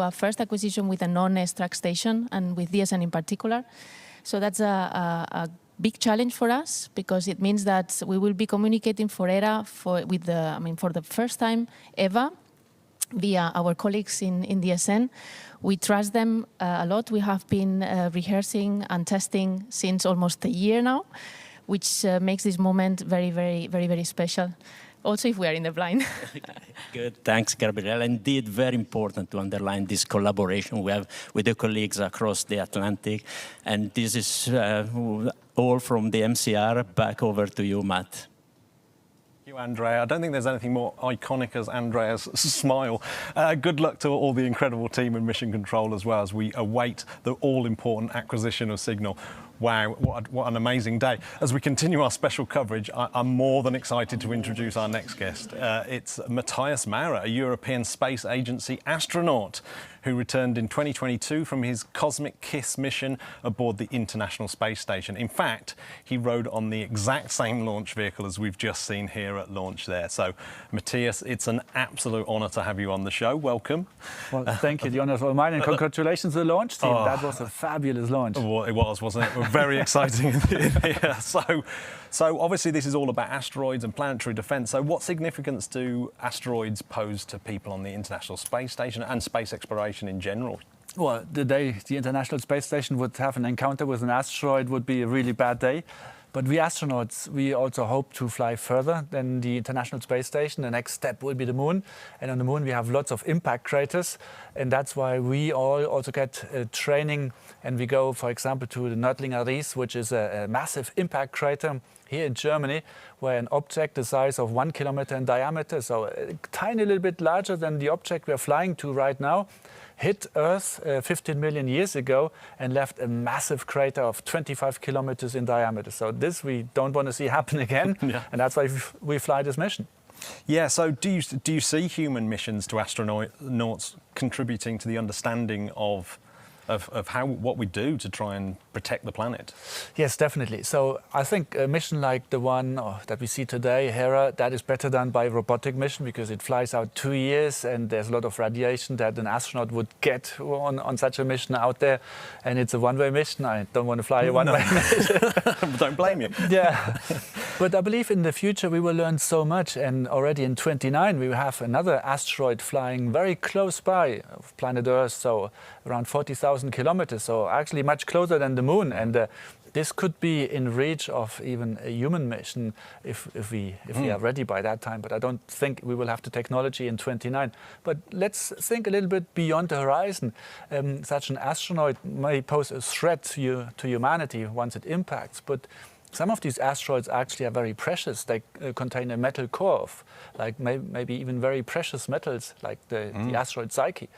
a first acquisition with a non-ESA track station and with DSN in particular. So that's a big challenge for us, because it means that we will be communicating for ERA for the first time ever via our colleagues in DSN. We trust them a lot. We have been rehearsing and testing since almost a year now, which makes this moment very, very, very, very special. Also, if we are in the blind. Good, thanks, Gabrielle. Indeed, very important to underline this collaboration we have with the colleagues across the Atlantic. And this is all from the MCR. Back over to you, Matt. Thank you, Andrea. I don't think there's anything more iconic as Andrea's smile. Good luck to all the incredible team in Mission Control as well, as we await the all-important acquisition of signal. Wow, what an amazing day. As we continue our special coverage, I'm more than excited to introduce our next guest. It's Matthias Maurer, a European Space Agency astronaut who returned in 2022 from his Cosmic Kiss mission aboard the International Space Station. In fact, he rode on the exact same launch vehicle as we've just seen here at launch there. So, Matthias, it's an absolute honour to have you on the show. Welcome. Well, thank you. The honour is all mine, and congratulations to the launch team. Oh, that was a fabulous launch. Well, it was, wasn't it? Very exciting. Yeah. So obviously this is all about asteroids and planetary defence. So what significance do asteroids pose to people on the International Space Station and space exploration in general? Well, the day the International Space Station would have an encounter with an asteroid would be a really bad day. But we astronauts, we also hope to fly further than the International Space Station. The next step will be the Moon. And on the Moon, we have lots of impact craters. And that's why we all also get training. And we go, for example, to the Nördlinger Ries, which is a massive impact crater here in Germany, where an object the size of 1 kilometer in diameter, so a tiny little bit larger than the object we're flying to right now, hit Earth 15 million years ago and left a massive crater of 25 kilometers in diameter. So this we don't want to see happen again, yeah. And that's why we fly this mission. Yeah, so do you see human missions to astronauts contributing to the understanding of what we do to try and protect the planet? Yes, definitely. So I think a mission like the one that we see today, Hera, that is better done by a robotic mission, because it flies out 2 years and there's a lot of radiation that an astronaut would get on such a mission out there. And it's a one-way mission. I don't want to fly a one-way mission. Don't blame you. Yeah. But I believe in the future we will learn so much. And already in 2029 we will have another asteroid flying very close by of planet Earth, so around 40,000 kilometers, so actually much closer than the Moon. And this could be in reach of even a human mission if we are ready by that time. But I don't think we will have the technology in 2029. But let's think a little bit beyond the horizon. Such an asteroid may pose a threat to humanity once it impacts. But some of these asteroids actually are very precious. They contain a metal core of, like maybe even very precious metals, like the asteroid Psyche.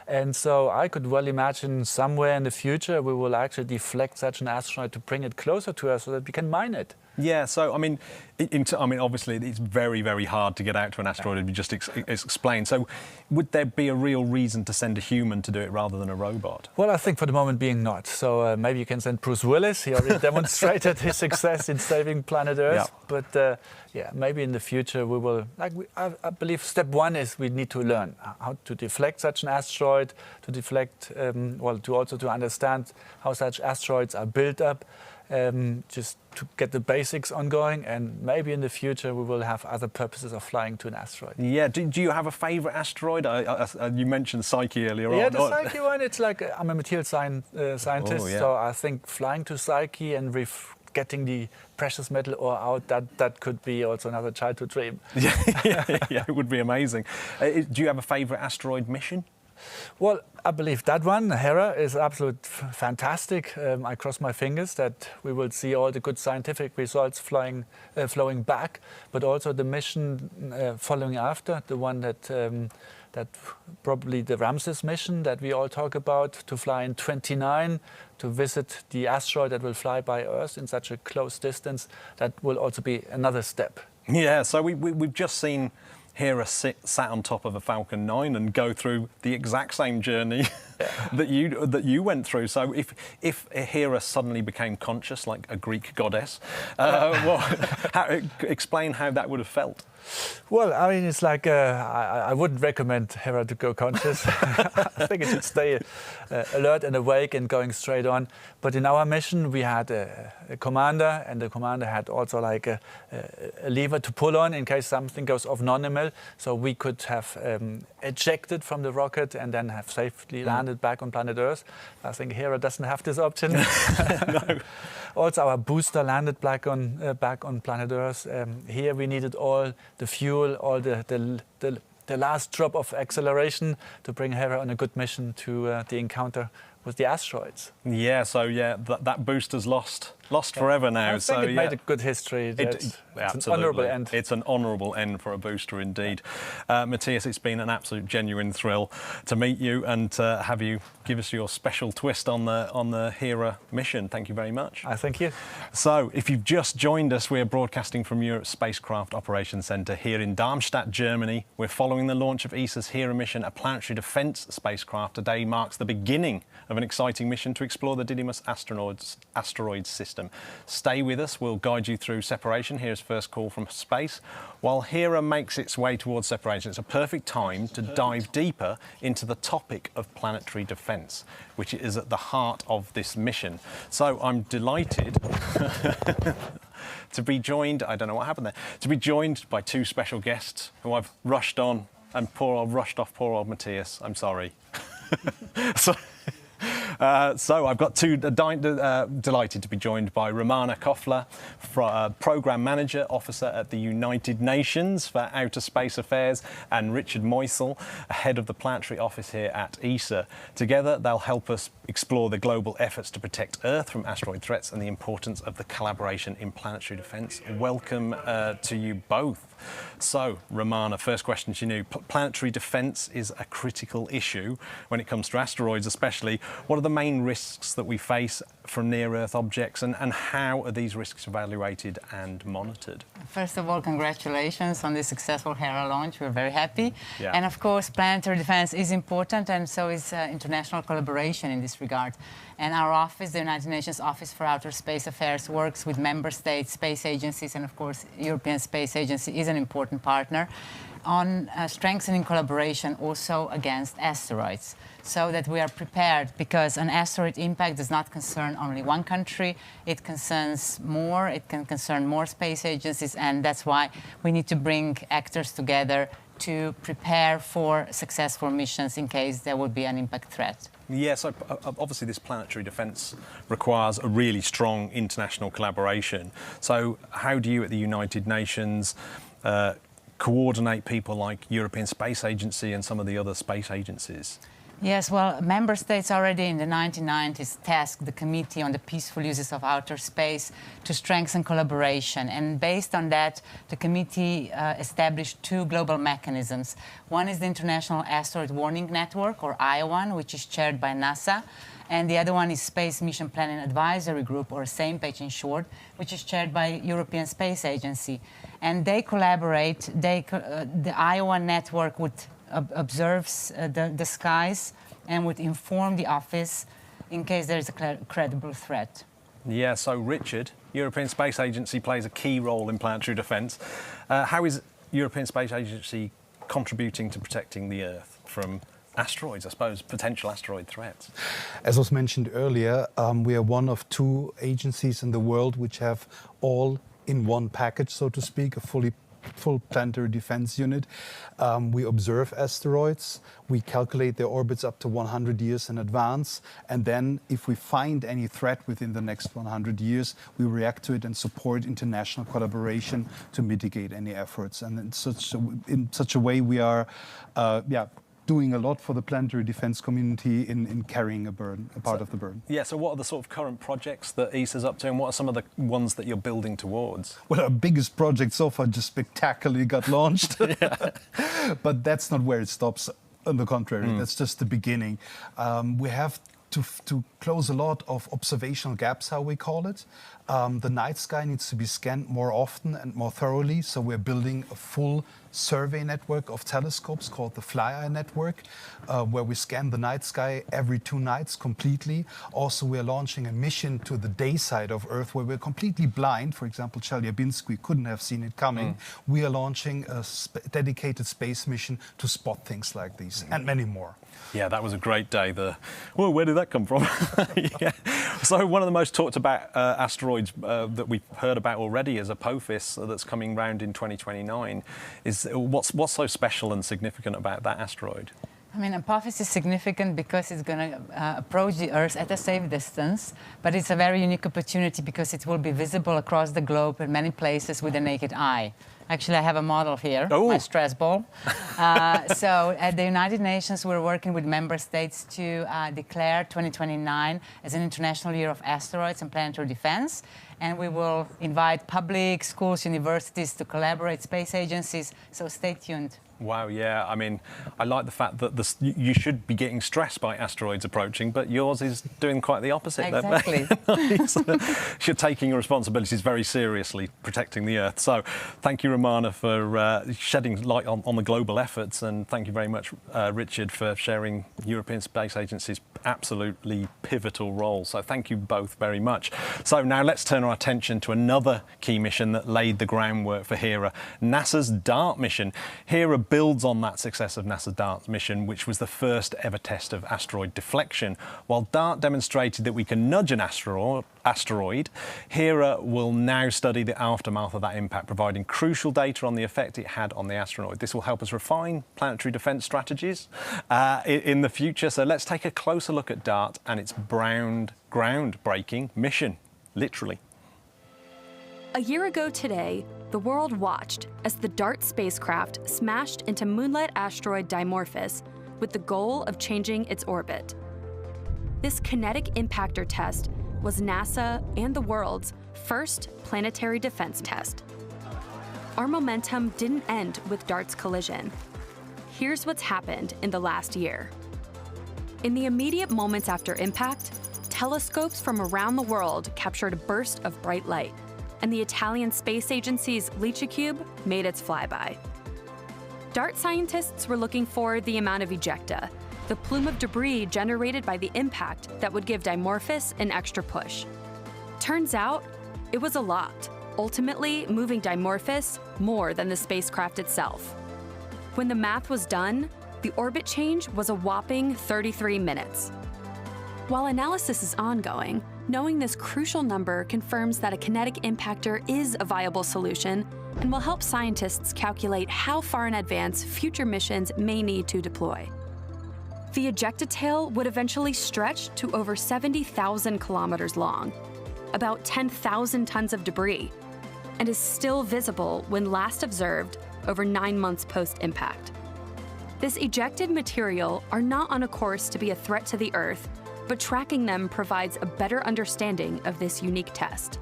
And so I could well imagine somewhere in the future we will actually deflect such an asteroid to bring it closer to us so that we can mine it. Yeah, so I mean, obviously it's very, very hard to get out to an asteroid, as you just explained. So would there be a real reason to send a human to do it rather than a robot? Well, I think for the moment being not. So maybe you can send Bruce Willis. He already demonstrated his success in saving planet Earth. Yeah. But yeah, maybe in the future we will, I believe step one is we need to learn how to deflect such an asteroid, to deflect, to understand how such asteroids are built up. Just to get the basics ongoing, and maybe in the future we will have other purposes of flying to an asteroid. Yeah, do you have a favourite asteroid? You mentioned Psyche earlier on. Yeah, the Psyche one, it's like, I'm a material scientist, so I think flying to Psyche and getting the precious metal ore out, that could be also another childhood dream. Yeah, it would be amazing. Do you have a favourite asteroid mission? Well, I believe that one, Hera, is absolutely fantastic. I cross my fingers that we will see all the good scientific results flowing back, but also the mission following after, the one that probably the Ramses mission that we all talk about, to fly in 2029, to visit the asteroid that will fly by Earth in such a close distance. That will also be another step. Yeah, so we've just seen Hera sat on top of a Falcon 9 and go through the exact same journey that you went through. So if Hera suddenly became conscious, like a Greek goddess, explain how that would have felt. Well, I mean, it's like I wouldn't recommend Hera to go conscious. I think it should stay alert and awake and going straight on. But in our mission, we had a commander, and the commander had also like a lever to pull on in case something goes off nominal. So we could have ejected from the rocket and then have safely landed back on planet Earth. I think Hera doesn't have this option. No. Also, our booster landed back on planet Earth. Here we needed all the fuel, all the last drop of acceleration to bring Hera on a good mission to the encounter with the asteroids. Yeah, so that booster's lost forever now. I think it made a good history. It's an honourable end. It's an honourable end for a booster indeed. Matthias, it's been an absolute genuine thrill to meet you and have you give us your special twist on the Hera mission. Thank you very much. Thank you. So, if you've just joined us, we're broadcasting from Europe's Spacecraft Operations Centre here in Darmstadt, Germany. We're following the launch of ESA's Hera mission, a planetary defence spacecraft. Today marks the beginning of an exciting mission to explore the Didymos asteroid system. Stay with us, we'll guide you through separation. Here's first call from space. While Hera makes its way towards separation, it's a perfect time to dive deeper into the topic of planetary defence, which is at the heart of this mission. So I'm delighted to be joined, I don't know what happened there, to be joined by two special guests who I've rushed on and rushed off poor old Matthias. I'm sorry. So I've got delighted to be joined by Romana Kofler, Programme Manager Officer at the United Nations for Outer Space Affairs, and Richard Moisel, Head of the Planetary Office here at ESA. Together, they'll help us explore the global efforts to protect Earth from asteroid threats and the importance of the collaboration in planetary defence. Welcome to you both. So, Romana, first question to you. Planetary defence is a critical issue when it comes to asteroids especially. What are the main risks that we face from near-Earth objects, and how are these risks evaluated and monitored? First of all, congratulations on the successful Hera launch. We're very happy. Yeah. And of course, planetary defense is important, and so is international collaboration in this regard. And our office, the United Nations Office for Outer Space Affairs, works with member states, space agencies, and of course, European Space Agency is an important partner on strengthening collaboration also against asteroids, so that we are prepared, because an asteroid impact does not concern only one country, it concerns more, it can concern more space agencies, and that's why we need to bring actors together to prepare for successful missions in case there would be an impact threat. Yes, obviously this planetary defence requires a really strong international collaboration. So how do you at the United Nations coordinate people like European Space Agency and some of the other space agencies? Yes, well, member states already in the 1990s tasked the Committee on the Peaceful Uses of Outer Space to strengthen collaboration. And based on that, the committee established two global mechanisms. One is the International Asteroid Warning Network, or IOWAN, which is chaired by NASA. And the other one is Space Mission Planning Advisory Group, or SAMEPAGE in short, which is chaired by European Space Agency. And they collaborate. The IOWAN network would observes the skies and would inform the office in case there is a credible threat. Yeah, so Richard, European Space Agency plays a key role in planetary defence. How is European Space Agency contributing to protecting the Earth from asteroids, I suppose, potential asteroid threats? As was mentioned earlier, we are one of two agencies in the world which have all in one package, so to speak, a full planetary defense unit. We observe asteroids, we calculate their orbits up to 100 years in advance, and then if we find any threat within the next 100 years, we react to it and support international collaboration to mitigate any efforts. And in such a way we are doing a lot for the planetary defense community in carrying a part of the burden. Yeah, so what are the sort of current projects that ESA's up to, and what are some of the ones that you're building towards? Well, our biggest project so far just spectacularly got launched. But that's not where it stops. On the contrary, that's just the beginning. We have to close a lot of observational gaps, how we call it. The night sky needs to be scanned more often and more thoroughly, so we're building a full survey network of telescopes called the FlyEye network, where we scan the night sky every 2 nights completely. Also, we are launching a mission to the day side of Earth where we're completely blind. For example, Chelyabinsk, we couldn't have seen it coming. We are launching a dedicated space mission to spot things like these and many more. Yeah, that was a great day. Well, where did that come from? Yeah. So one of the most talked about asteroids that we've heard about already is Apophis that's coming round in 2029. What's so special and significant about that asteroid? I mean, Apophis is significant because it's going to approach the Earth at a safe distance, but it's a very unique opportunity because it will be visible across the globe in many places with the naked eye. Actually, I have a model here, my stress ball. So at the United Nations, we're working with member states to declare 2029 as an International Year of Asteroids and Planetary Defense. And we will invite public, schools, universities to collaborate, space agencies, so stay tuned. Wow, yeah. I mean, I like the fact that you should be getting stressed by asteroids approaching, but yours is doing quite the opposite. Exactly. You're taking your responsibilities very seriously, protecting the Earth. So thank you, Romana, for shedding light on the global efforts, and thank you very much, Richard, for sharing European Space Agency's absolutely pivotal role. So thank you both very much. So now let's turn our attention to another key mission that laid the groundwork for HERA, NASA's DART mission. HERA builds on that success of NASA's DART mission, which was the first ever test of asteroid deflection. While DART demonstrated that we can nudge an asteroid, HERA will now study the aftermath of that impact, providing crucial data on the effect it had on the asteroid. This will help us refine planetary defence strategies in the future. So let's take a closer look at DART and its groundbreaking mission, literally. A year ago today, the world watched as the DART spacecraft smashed into moonlit asteroid Dimorphos with the goal of changing its orbit. This kinetic impactor test was NASA and the world's first planetary defense test. Our momentum didn't end with DART's collision. Here's what's happened in the last year. In the immediate moments after impact, telescopes from around the world captured a burst of bright light, and the Italian Space Agency's LICIA made its flyby. DART scientists were looking for the amount of ejecta, the plume of debris generated by the impact that would give Dimorphos an extra push. Turns out, it was a lot, ultimately moving Dimorphos more than the spacecraft itself. When the math was done, the orbit change was a whopping 33 minutes. While analysis is ongoing, knowing this crucial number confirms that a kinetic impactor is a viable solution and will help scientists calculate how far in advance future missions may need to deploy. The ejecta tail would eventually stretch to over 70,000 kilometers long, about 10,000 tons of debris, and is still visible when last observed over 9 months post-impact. This ejected material are not on a course to be a threat to the Earth, but tracking them provides a better understanding of this unique test.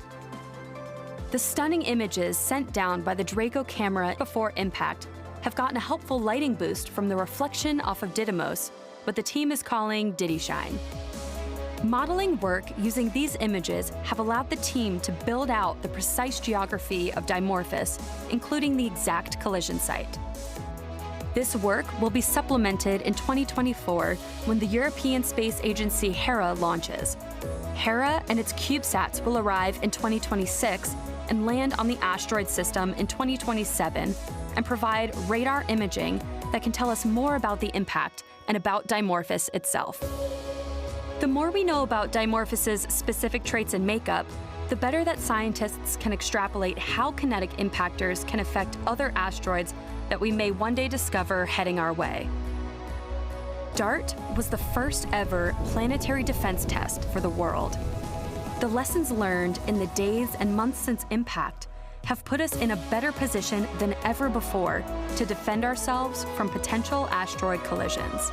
The stunning images sent down by the Draco camera before impact have gotten a helpful lighting boost from the reflection off of Didymos, what the team is calling Diddy Shine. Modeling work using these images have allowed the team to build out the precise geography of Dimorphos, including the exact collision site. This work will be supplemented in 2024 when the European Space Agency HERA launches. HERA and its CubeSats will arrive in 2026 and land on the asteroid system in 2027 and provide radar imaging that can tell us more about the impact and about Dimorphos itself. The more we know about Dimorphos's specific traits and makeup, the better that scientists can extrapolate how kinetic impactors can affect other asteroids that we may one day discover heading our way. DART was the first ever planetary defense test for the world. The lessons learned in the days and months since impact have put us in a better position than ever before to defend ourselves from potential asteroid collisions.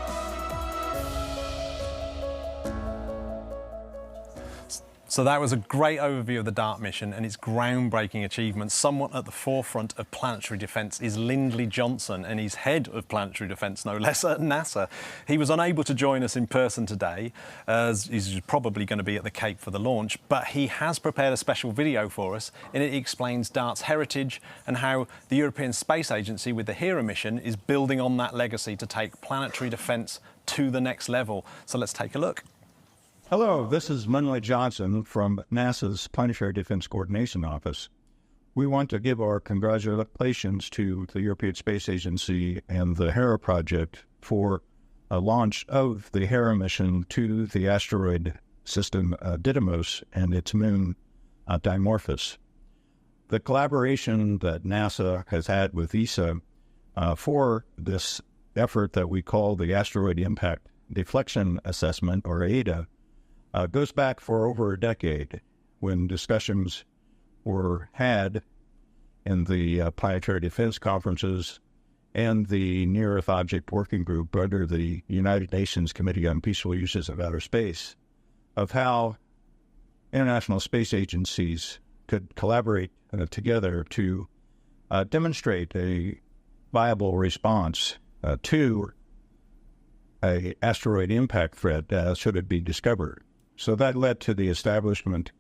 So that was a great overview of the DART mission and its groundbreaking achievements. Someone at the forefront of planetary defence is Lindley Johnson, and he's head of planetary defence, no less, at NASA. He was unable to join us in person today, as he's probably going to be at the Cape for the launch, but he has prepared a special video for us, and it explains DART's heritage and how the European Space Agency, with the HERA mission, is building on that legacy to take planetary defence to the next level. So let's take a look. Hello, this is Lindley Johnson from NASA's Planetary Defense Coordination Office. We want to give our congratulations to the European Space Agency and the HERA project for a launch of the HERA mission to the asteroid system Didymos and its moon Dimorphos. The collaboration that NASA has had with ESA for this effort that we call the Asteroid Impact Deflection Assessment, or AIDA, goes back for over a decade, when discussions were had in the planetary defense conferences and the Near Earth Object Working Group under the United Nations Committee on Peaceful Uses of Outer Space, of how international space agencies could collaborate together to demonstrate a viable response to an asteroid impact threat should it be discovered. So that led to the establishment,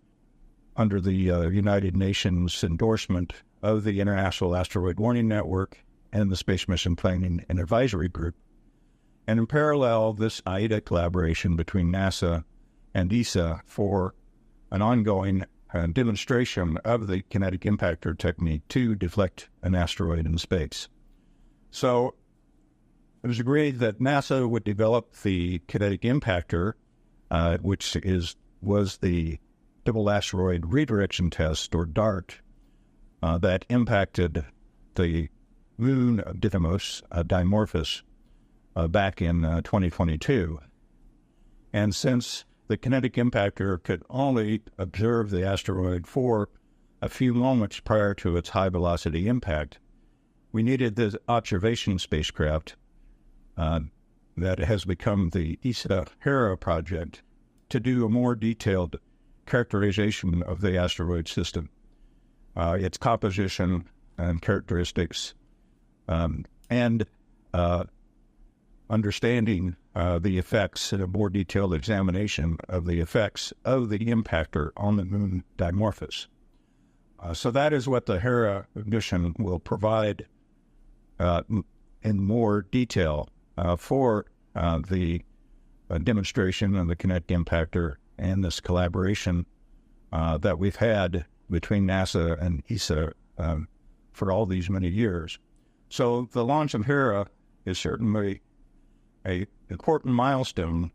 under the United Nations endorsement, of the International Asteroid Warning Network and the Space Mission Planning and Advisory Group. And in parallel, this AIDA collaboration between NASA and ESA for an ongoing demonstration of the kinetic impactor technique to deflect an asteroid in space. So it was agreed that NASA would develop the kinetic impactor, which was the double asteroid redirection test, or DART, that impacted the moon of Didymos, Dimorphos, back in 2022. And since the kinetic impactor could only observe the asteroid for a few moments prior to its high-velocity impact, we needed the observation spacecraft that has become the ESA HERA project to do a more detailed characterization of the asteroid system, its composition and characteristics, and understanding the effects, and a more detailed examination of the effects of the impactor on the moon Dimorphos. So that is what the HERA mission will provide in more detail for the demonstration of the kinetic impactor and this collaboration that we've had between NASA and ESA for all these many years. So the launch of HERA is certainly an important milestone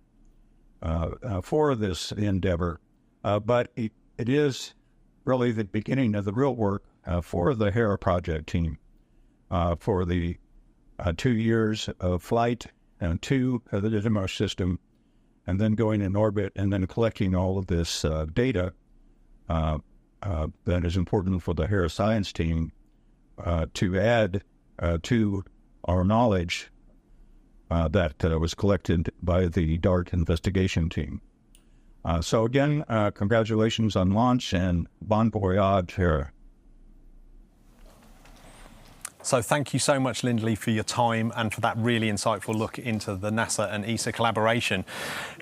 for this endeavor, but it is really the beginning of the real work for the HERA project team for the 2 years of flight to the Didymos system, and then going in orbit and then collecting all of this data that is important for the HERA science team to add to our knowledge that was collected by the DART investigation team. So again, congratulations on launch, and bon voyage, HERA. So thank you so much, Lindley, for your time and for that really insightful look into the NASA and ESA collaboration.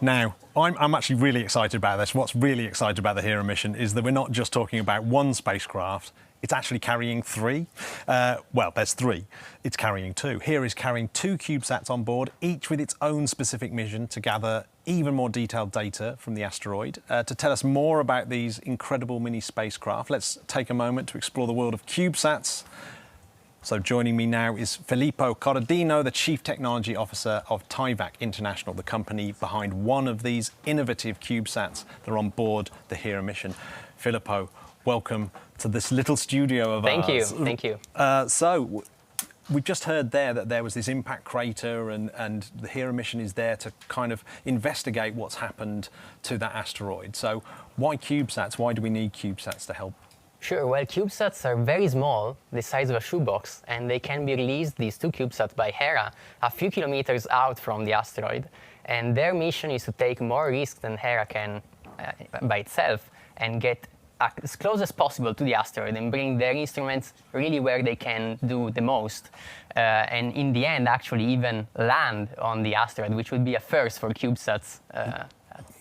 Now, I'm actually really excited about this. What's really exciting about the HERA mission is that we're not just talking about one spacecraft, it's actually carrying three. Well, there's three. It's carrying two. HERA is carrying 2 CubeSats on board, each with its own specific mission to gather even more detailed data from the asteroid. To tell us more about these incredible mini spacecraft, let's take a moment to explore the world of CubeSats. So joining me now is Filippo Corradino, the Chief Technology Officer of TIVAC International, the company behind one of these innovative CubeSats that are on board the HERA mission. Filippo, welcome to this little studio of ours. Thank you. So we've just heard there that there was this impact crater, and the HERA mission is there to kind of investigate what's happened to that asteroid. So why CubeSats? Why do we need CubeSats to help? Sure, well, CubeSats are very small, the size of a shoebox, and they can be released, these 2 CubeSats, by HERA a few kilometers out from the asteroid. And their mission is to take more risks than HERA can by itself, and get as close as possible to the asteroid and bring their instruments really where they can do the most. And in the end, actually even land on the asteroid, which would be a first for CubeSats.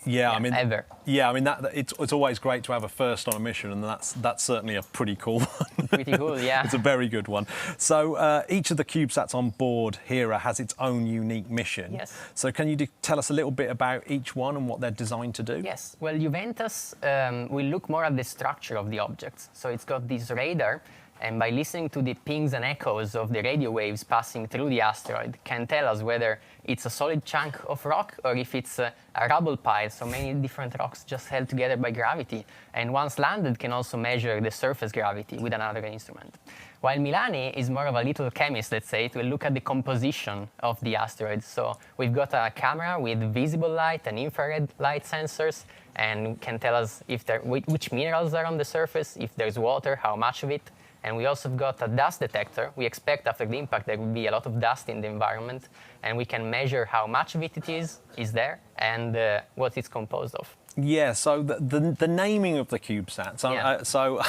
I mean, ever. Yeah, I mean it's always great to have a first on a mission, and that's certainly a pretty cool one. Pretty cool, yeah. It's a very good one. So each of the CubeSats on board HERA has its own unique mission. Yes. So can you tell us a little bit about each one and what they're designed to do? Yes. Well, Juventus will look more at the structure of the objects. So it's got this radar, and by listening to the pings and echoes of the radio waves passing through the asteroid, can tell us whether it's a solid chunk of rock or if it's a rubble pile, so many different rocks just held together by gravity. And once landed, can also measure the surface gravity with another instrument. While Milani is more of a little chemist, let's say, it will look at the composition of the asteroid. So we've got a camera with visible light and infrared light sensors, and can tell us if which minerals are on the surface, if there's water, how much of it. And we also have got a dust detector. We expect after the impact there will be a lot of dust in the environment, and we can measure how much of it is there, and what it's composed of. Yeah, so the naming of the CubeSats. Yeah. So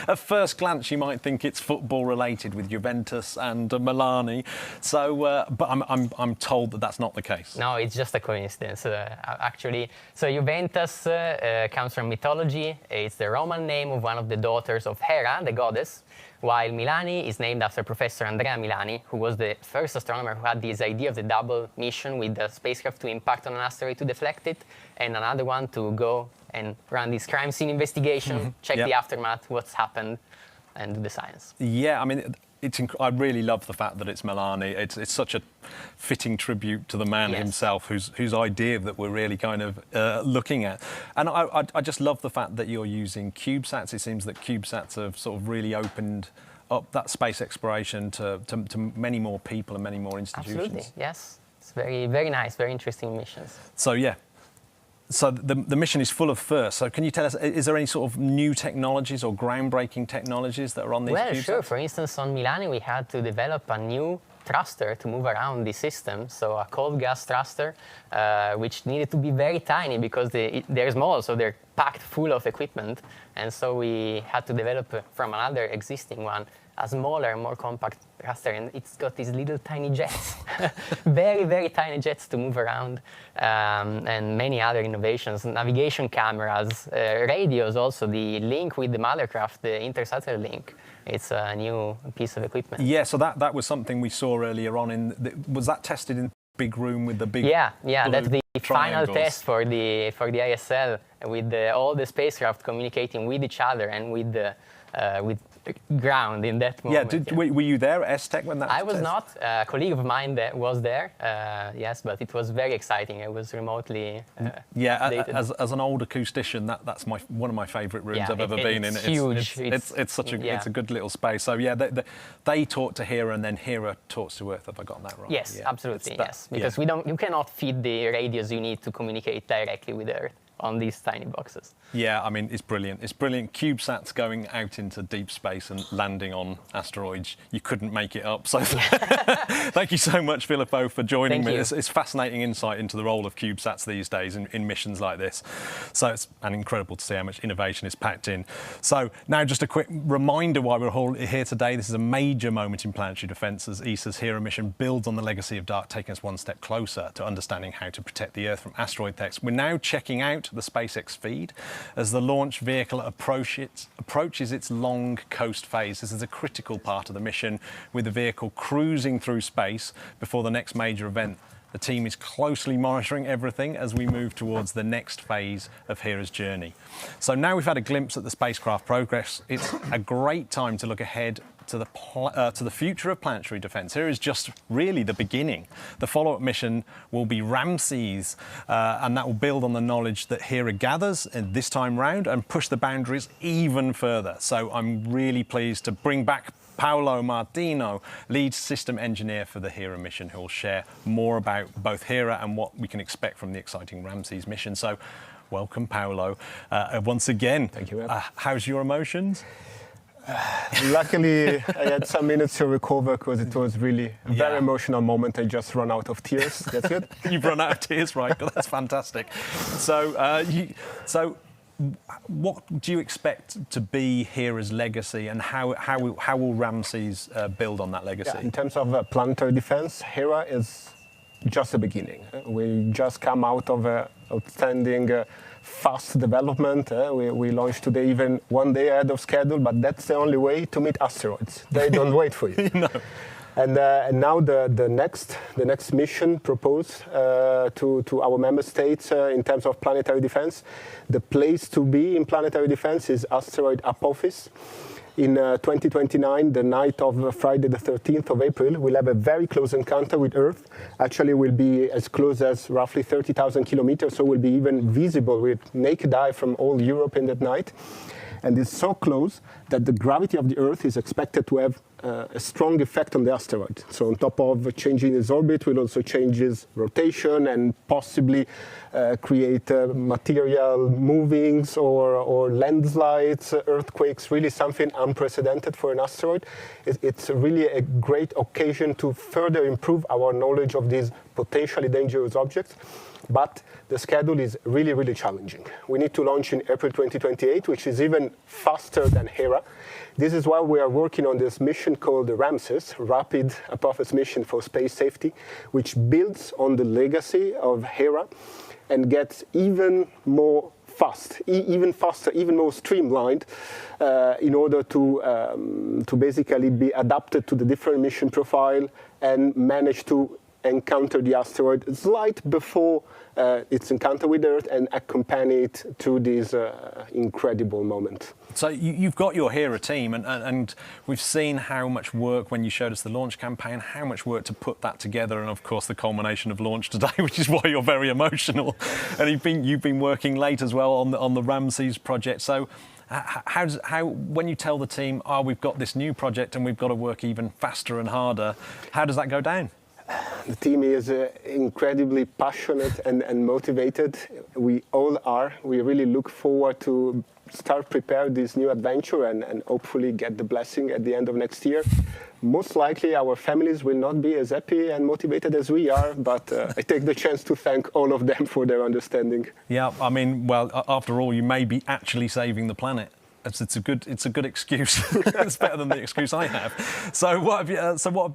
at first glance, you might think it's football related with Juventus and Milani. So, but I'm told that that's not the case. No, it's just a coincidence, actually. So Juventus comes from mythology. It's the Roman name of one of the daughters of Hera, the goddess, while Milani is named after Professor Andrea Milani, who was the first astronomer who had this idea of the double mission with the spacecraft to impact on an asteroid to deflect it, and another one to go and run this crime scene investigation, check the aftermath, what's happened, and do the science. Yeah, I mean, I really love the fact that it's Milani. It's such a fitting tribute to the man himself, whose idea that we're really kind of looking at. And I just love the fact that you're using CubeSats. It seems that CubeSats have sort of really opened up that space exploration to many more people and many more institutions. Absolutely, yes. It's very, very nice, very interesting missions. So, yeah. So the mission is full of firsts. So can you tell us, is there any sort of new technologies or groundbreaking technologies that are on these CubeSats? Well, sure. For instance, on Milani, we had to develop a new thruster to move around the system, so a cold gas thruster, which needed to be very tiny because they're small, so they're packed full of equipment. And so we had to develop from another existing one a smaller, more compact thruster, and it's got these little tiny jets, very, very tiny jets to move around, and many other innovations, navigation cameras, radios also, the link with the mothercraft, the intersatellite link. It's a new piece of equipment. Yeah, so that was something we saw earlier on. Was that tested in the big room with the big Yeah, that's the final triangles? test for the ISL, with all the spacecraft communicating with each other and with the ground in that moment. Yeah, were you there at ESTEC when that was I was tested? not. A colleague of mine that was there, yes, but it was very exciting. It was remotely dated. As an old acoustician, that's one of my favourite rooms I've ever been in. It's huge. It's such a it's a good little space. So yeah, they talk to HERA and then HERA talks to Earth. Have I gotten that right? Yes, yeah. absolutely. Yes, because you cannot feed the radios you need to communicate directly with Earth on these tiny boxes. Yeah, I mean, it's brilliant. It's brilliant. CubeSats going out into deep space and landing on asteroids. You couldn't make it up. So thank you so much, Filippo, for joining me. It's fascinating insight into the role of CubeSats these days in missions like this. So it's incredible to see how much innovation is packed in. So now just a quick reminder why we're all here today. This is a major moment in planetary defence as ESA's HERA mission builds on the legacy of DART, taking us one step closer to understanding how to protect the Earth from asteroid threats. We're now checking out the SpaceX feed as the launch vehicle approaches its long coast phase. This is a critical part of the mission, with the vehicle cruising through space before the next major event. The team is closely monitoring everything as we move towards the next phase of HERA's journey. So now we've had a glimpse at the spacecraft progress, it's a great time to look ahead to the future of planetary defence. Here is just really the beginning. The follow-up mission will be Ramses, and that will build on the knowledge that HERA gathers this time round and push the boundaries even further. So I'm really pleased to bring back Paolo Martino, lead system engineer for the HERA mission, who will share more about both HERA and what we can expect from the exciting Ramses mission. So welcome, Paolo, once again. Thank you. How's your emotions? Luckily, I had some minutes to recover because it was really a very emotional moment. I just run out of tears. That's good. You've run out of tears, right? That's fantastic. So, what do you expect to be Hera's legacy, and how will Ramses build on that legacy? Yeah, in terms of planetary defense, Hera is just the beginning. We just come out of outstanding fast development. We launched today even 1 day ahead of schedule, but that's the only way to meet asteroids. They don't wait for you. No. And now the next mission proposed to our member states in terms of planetary defense, the place to be in planetary defense is asteroid Apophis. In 2029, the night of Friday the 13th of April, we'll have a very close encounter with Earth. Actually, we'll be as close as roughly 30,000 kilometers, so we'll be even visible with naked eye from all Europe in that night. And it's so close that the gravity of the Earth is expected to have a strong effect on the asteroid. So on top of changing its orbit, will also change its rotation and possibly create material movings or landslides, earthquakes, really something unprecedented for an asteroid. It's really a great occasion to further improve our knowledge of these potentially dangerous objects. But the schedule is really, really challenging. We need to launch in April 2028, which is even faster than Hera. This is why we are working on this mission called the Ramses, Rapid Apophis Mission for Space Safety, which builds on the legacy of Hera and gets even more fast, even faster, even more streamlined in order to basically be adapted to the different mission profile and manage to encounter the asteroid slight before its encounter with Earth and accompany it through this incredible moment. So you've got your Hera team, and we've seen how much work, when you showed us the launch campaign, how much work to put that together, and of course the culmination of launch today, which is why you're very emotional. And you've been working late as well on the Ramses project. So how when you tell the team, oh, we've got this new project and we've got to work even faster and harder, how does that go down? The team is incredibly passionate and motivated. We all are. We really look forward to start prepare this new adventure and hopefully get the blessing at the end of next year. Most likely our families will not be as happy and motivated as we are, but I take the chance to thank all of them for their understanding. Yeah, I mean, well, after all, you may be actually saving the planet. It's a good excuse. It's better than the excuse I have. So what have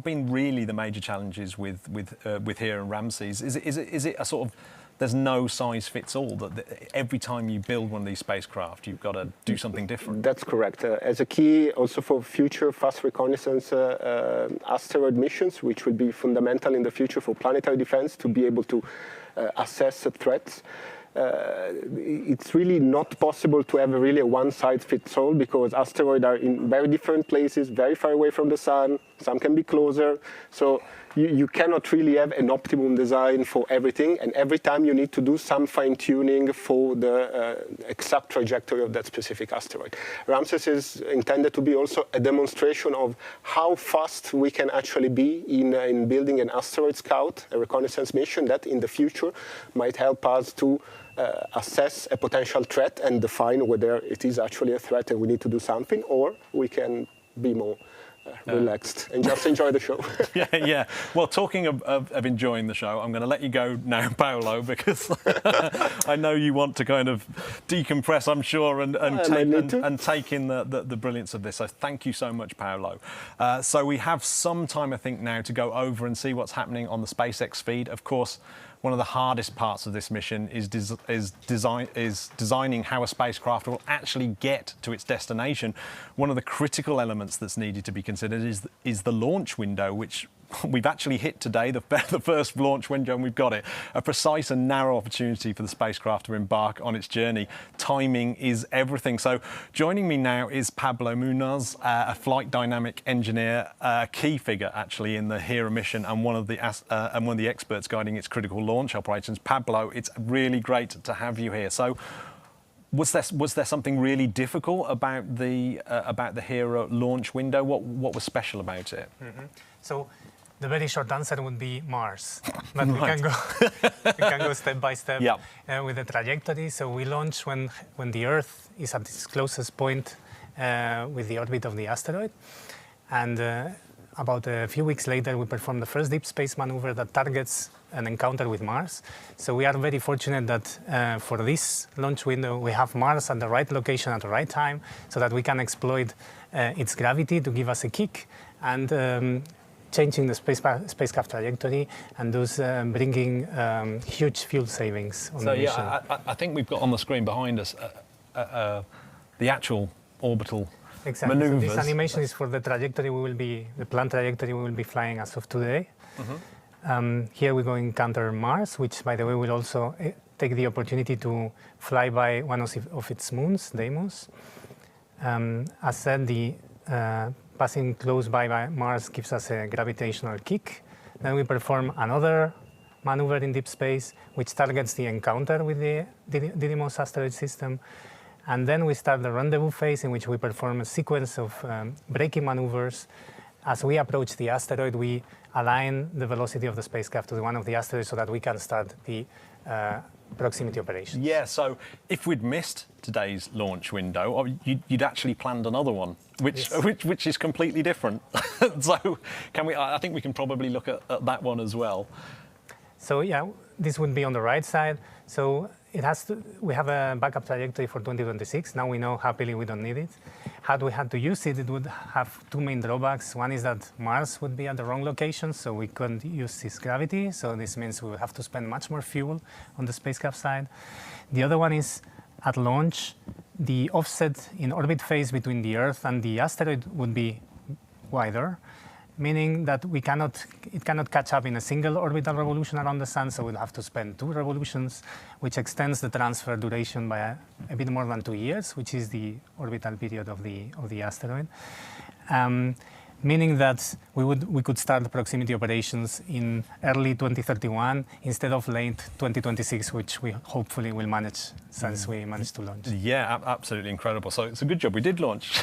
been really the major challenges with Hera and Ramses? Is it a sort of, there's no size fits all, that every time you build one of these spacecraft you've got to do something different? That's correct. As a key also for future fast reconnaissance asteroid missions, which will be fundamental in the future for planetary defense to be able to assess threats. It's really not possible to have a one-size-fits-all, because asteroids are in very different places, very far away from the sun. Some can be closer. So you cannot really have an optimum design for everything. And every time you need to do some fine-tuning for the exact trajectory of that specific asteroid. Ramses is intended to be also a demonstration of how fast we can actually be in building an asteroid scout, a reconnaissance mission that in the future might help us to assess a potential threat and define whether it is actually a threat and we need to do something, or we can be more relaxed and just enjoy the show. Yeah. Well, talking of enjoying the show, I'm going to let you go now, Paolo, because I know you want to kind of decompress, I'm sure, and take in the brilliance of this. So thank you so much, Paolo. So we have some time, I think, now to go over and see what's happening on the SpaceX feed. Of course, one of the hardest parts of this mission is designing how a spacecraft will actually get to its destination. One of the critical elements that's needed to be considered is the launch window, which we've actually hit today, the first launch window, and we've got it. A precise and narrow opportunity for the spacecraft to embark on its journey. Timing is everything. So joining me now is Pablo Munoz, a flight dynamic engineer, a key figure actually in the Hera mission and one of the experts guiding its critical launch operations. Pablo, it's really great to have you here. So was there something really difficult about the Hera launch window? What was special about it? Mm-hmm. So the very short answer would be Mars, but Right. we can go step by step Yeah. with the trajectory. So we launch when the Earth is at its closest point with the orbit of the asteroid, and about a few weeks later, we performed the first deep space maneuver that targets an encounter with Mars. So we are very fortunate that for this launch window, we have Mars at the right location at the right time so that we can exploit its gravity to give us a kick and changing the spacecraft trajectory and thus bringing huge fuel savings on the mission. So yeah, I think we've got on the screen behind us the actual orbital maneuvers. So this animation is for the trajectory the planned trajectory we will be flying as of today. Here we're going to encounter Mars, which by the way will also take the opportunity to fly by one of its moons, Deimos. As said, the passing close by Mars gives us a gravitational kick. Then we perform another maneuver in deep space, which targets the encounter with the Didymos asteroid system. And then we start the rendezvous phase, in which we perform a sequence of braking maneuvers. As we approach the asteroid, we align the velocity of the spacecraft to one of the asteroids so that we can start the proximity operations. Yeah, so if we'd missed today's launch window, you'd actually planned another one, which is completely different. So I think we can probably look at that one as well. So yeah, this would be on the right side. So we have a backup trajectory for 2026. Now we know happily we don't need it. Had we had to use it, it would have two main drawbacks. One is that Mars would be at the wrong location, so we couldn't use its gravity. So this means we would have to spend much more fuel on the spacecraft side. The other one is at launch, the offset in orbit phase between the Earth and the asteroid would be wider, meaning that it cannot catch up in a single orbital revolution around the Sun, so we'll have to spend 2 revolutions, which extends the transfer duration by a bit more than 2 years, which is the orbital period of the asteroid. Meaning that we could start the proximity operations in early 2031 instead of late 2026, which we hopefully will manage since we managed to launch. Yeah, absolutely incredible. So it's a good job we did launch.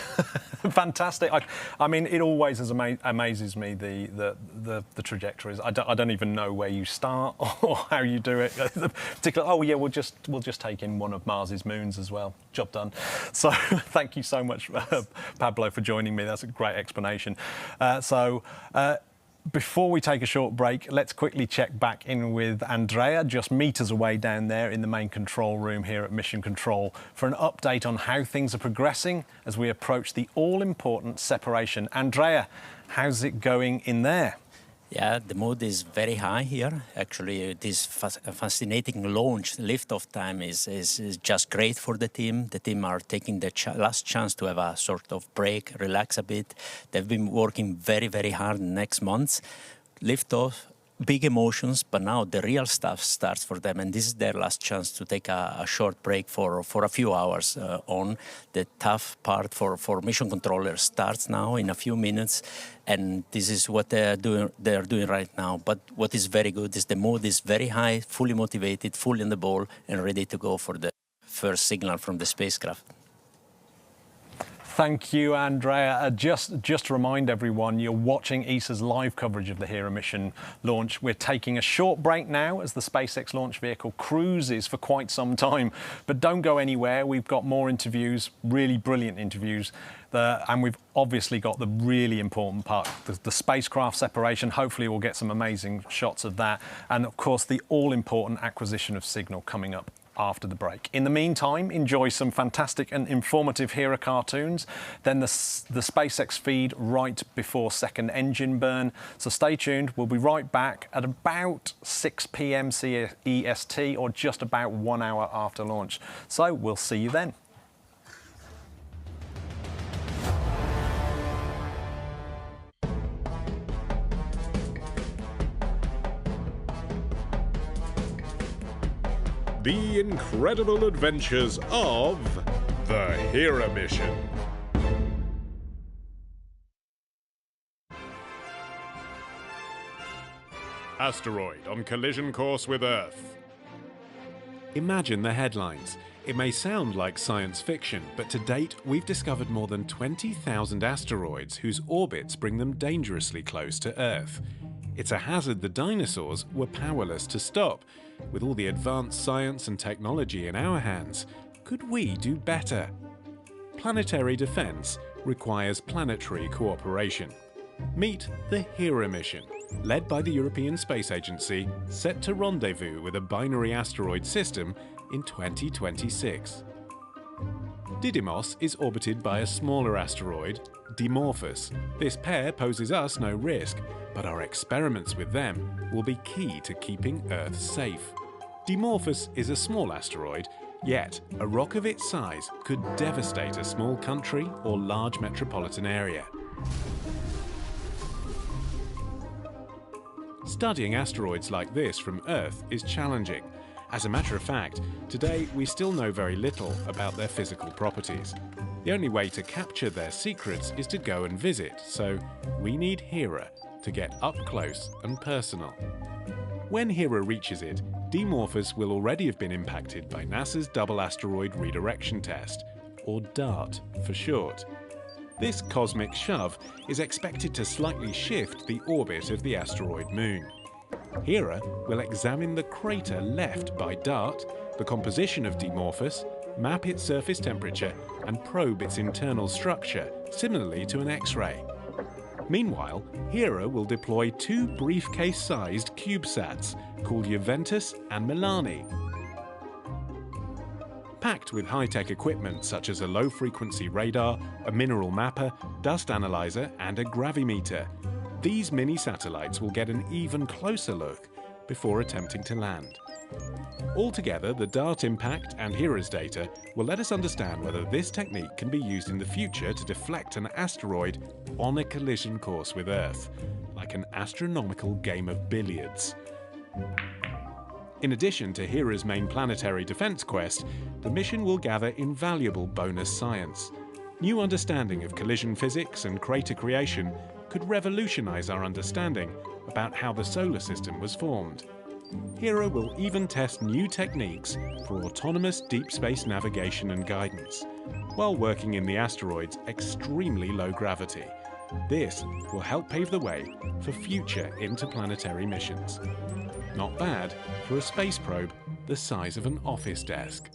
Fantastic. I mean, it always amazes me the trajectories. I don't even know where you start or how you do it. Particularly, we'll just take in one of Mars's moons as well. Job done. So thank you so much, Pablo, for joining me. That's a great explanation. Before we take a short break, let's quickly check back in with Andrea, just meters away down there in the main control room here at Mission Control, for an update on how things are progressing as we approach the all-important separation. Andrea, how's it going in there? Yeah, the mood is very high here. Actually, this fascinating launch liftoff time is just great for the team. The team are taking the last chance to have a sort of break, relax a bit. They've been working very, very hard next months. Liftoff, big emotions, but now the real stuff starts for them, and this is their last chance to take a short break for a few hours on. The tough part for mission controllers starts now in a few minutes, and this is what they're doing right now. But what is very good is the mood is very high, fully motivated, fully in the ball, and ready to go for the first signal from the spacecraft. Thank you, Andrea. Just to remind everyone, you're watching ESA's live coverage of the Hera mission launch. We're taking a short break now as the SpaceX launch vehicle cruises for quite some time. But don't go anywhere. We've got more interviews, really brilliant interviews. And we've obviously got the really important part, the spacecraft separation. Hopefully we'll get some amazing shots of that. And of course, the all-important acquisition of signal coming up after the break. In the meantime, enjoy some fantastic and informative Hera cartoons, then the SpaceX feed right before second engine burn. So stay tuned. We'll be right back at about 6 p.m. CEST, or just about 1 hour after launch. So we'll see you then. The incredible adventures of the Hera mission. Asteroid on collision course with Earth. Imagine the headlines. It may sound like science fiction, but to date we've discovered more than 20,000 asteroids whose orbits bring them dangerously close to Earth. It's a hazard the dinosaurs were powerless to stop. With all the advanced science and technology in our hands, could we do better? Planetary defense requires planetary cooperation. Meet the HERA mission, led by the European Space Agency, set to rendezvous with a binary asteroid system in 2026. Didymos is orbited by a smaller asteroid, Dimorphos. This pair poses us no risk, but our experiments with them will be key to keeping Earth safe. Dimorphos is a small asteroid, yet a rock of its size could devastate a small country or large metropolitan area. Studying asteroids like this from Earth is challenging. As a matter of fact, today we still know very little about their physical properties. The only way to capture their secrets is to go and visit, so we need HERA to get up close and personal. When HERA reaches it, Dimorphos will already have been impacted by NASA's Double Asteroid Redirection Test, or DART for short. This cosmic shove is expected to slightly shift the orbit of the asteroid moon. HERA will examine the crater left by DART, the composition of Dimorphos, map its surface temperature, and probe its internal structure, similarly to an X-ray. Meanwhile, HERA will deploy two briefcase-sized CubeSats called Juventus and Milani. Packed with high-tech equipment such as a low-frequency radar, a mineral mapper, dust analyzer, and a gravimeter, these mini-satellites will get an even closer look before attempting to land. Altogether, the DART impact and HERA's data will let us understand whether this technique can be used in the future to deflect an asteroid on a collision course with Earth, like an astronomical game of billiards. In addition to HERA's main planetary defense quest, the mission will gather invaluable bonus science. New understanding of collision physics and crater creation could revolutionize our understanding about how the solar system was formed. HERA will even test new techniques for autonomous deep space navigation and guidance, while working in the asteroid's extremely low gravity. This will help pave the way for future interplanetary missions. Not bad for a space probe the size of an office desk.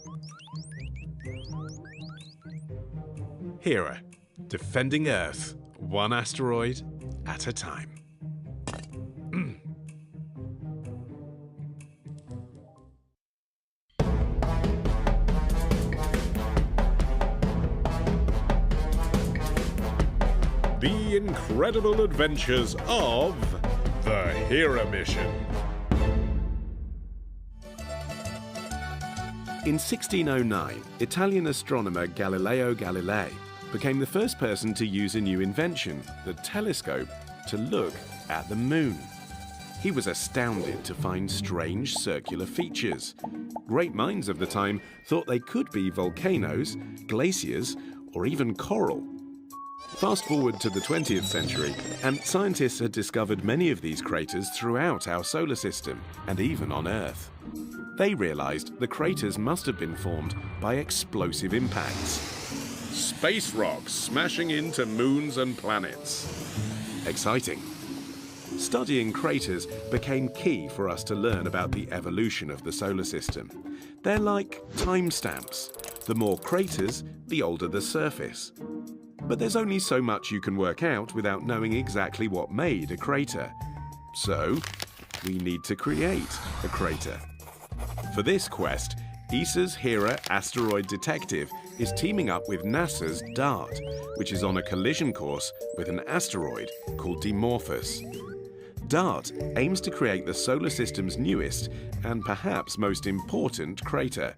HERA, defending Earth, one asteroid at a time. The incredible adventures of the HERA mission. In 1609, Italian astronomer Galileo Galilei became the first person to use a new invention, the telescope, to look at the moon. He was astounded to find strange circular features. Great minds of the time thought they could be volcanoes, glaciers, or even coral. Fast forward to the 20th century, and scientists had discovered many of these craters throughout our solar system, and even on Earth. They realized the craters must have been formed by explosive impacts. Space rocks smashing into moons and planets. Exciting. Studying craters became key for us to learn about the evolution of the solar system. They're like timestamps. The more craters, the older the surface. But there's only so much you can work out without knowing exactly what made a crater. So, we need to create a crater. For this quest, ESA's HERA asteroid detective is teaming up with NASA's DART, which is on a collision course with an asteroid called Dimorphos. DART aims to create the solar system's newest and perhaps most important crater.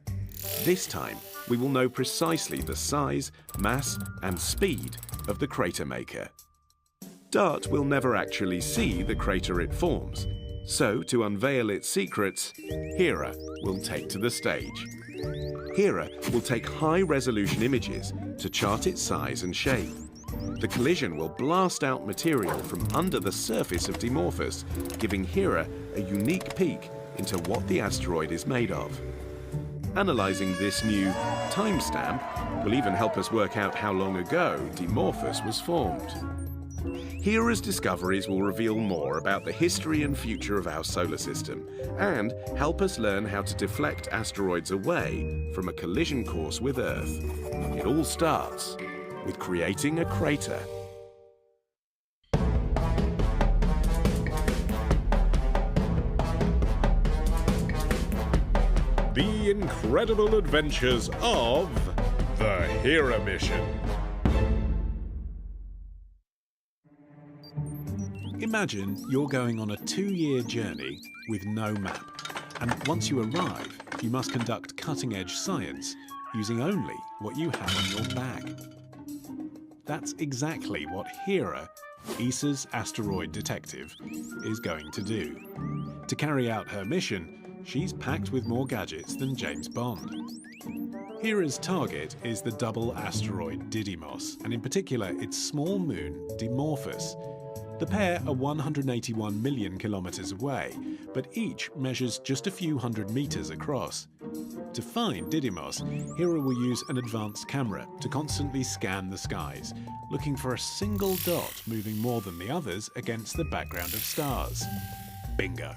This time, we will know precisely the size, mass, and speed of the crater maker. DART will never actually see the crater it forms, so to unveil its secrets, HERA will take to the stage. HERA will take high-resolution images to chart its size and shape. The collision will blast out material from under the surface of Dimorphos, giving HERA a unique peek into what the asteroid is made of. Analyzing this new timestamp will even help us work out how long ago Dimorphos was formed. HERA's discoveries will reveal more about the history and future of our solar system and help us learn how to deflect asteroids away from a collision course with Earth. It all starts with creating a crater. the incredible adventures of the Hera mission. Imagine you're going on a 2-year journey with no map. And once you arrive, you must conduct cutting-edge science using only what you have on your bag. That's exactly what Hera, ESA's asteroid detective, is going to do. To carry out her mission, she's packed with more gadgets than James Bond. Hera's target is the double asteroid Didymos, and in particular its small moon Dimorphos. The pair are 181 million kilometers away, but each measures just a few hundred meters across. To find Didymos, Hera will use an advanced camera to constantly scan the skies, looking for a single dot moving more than the others against the background of stars. Bingo!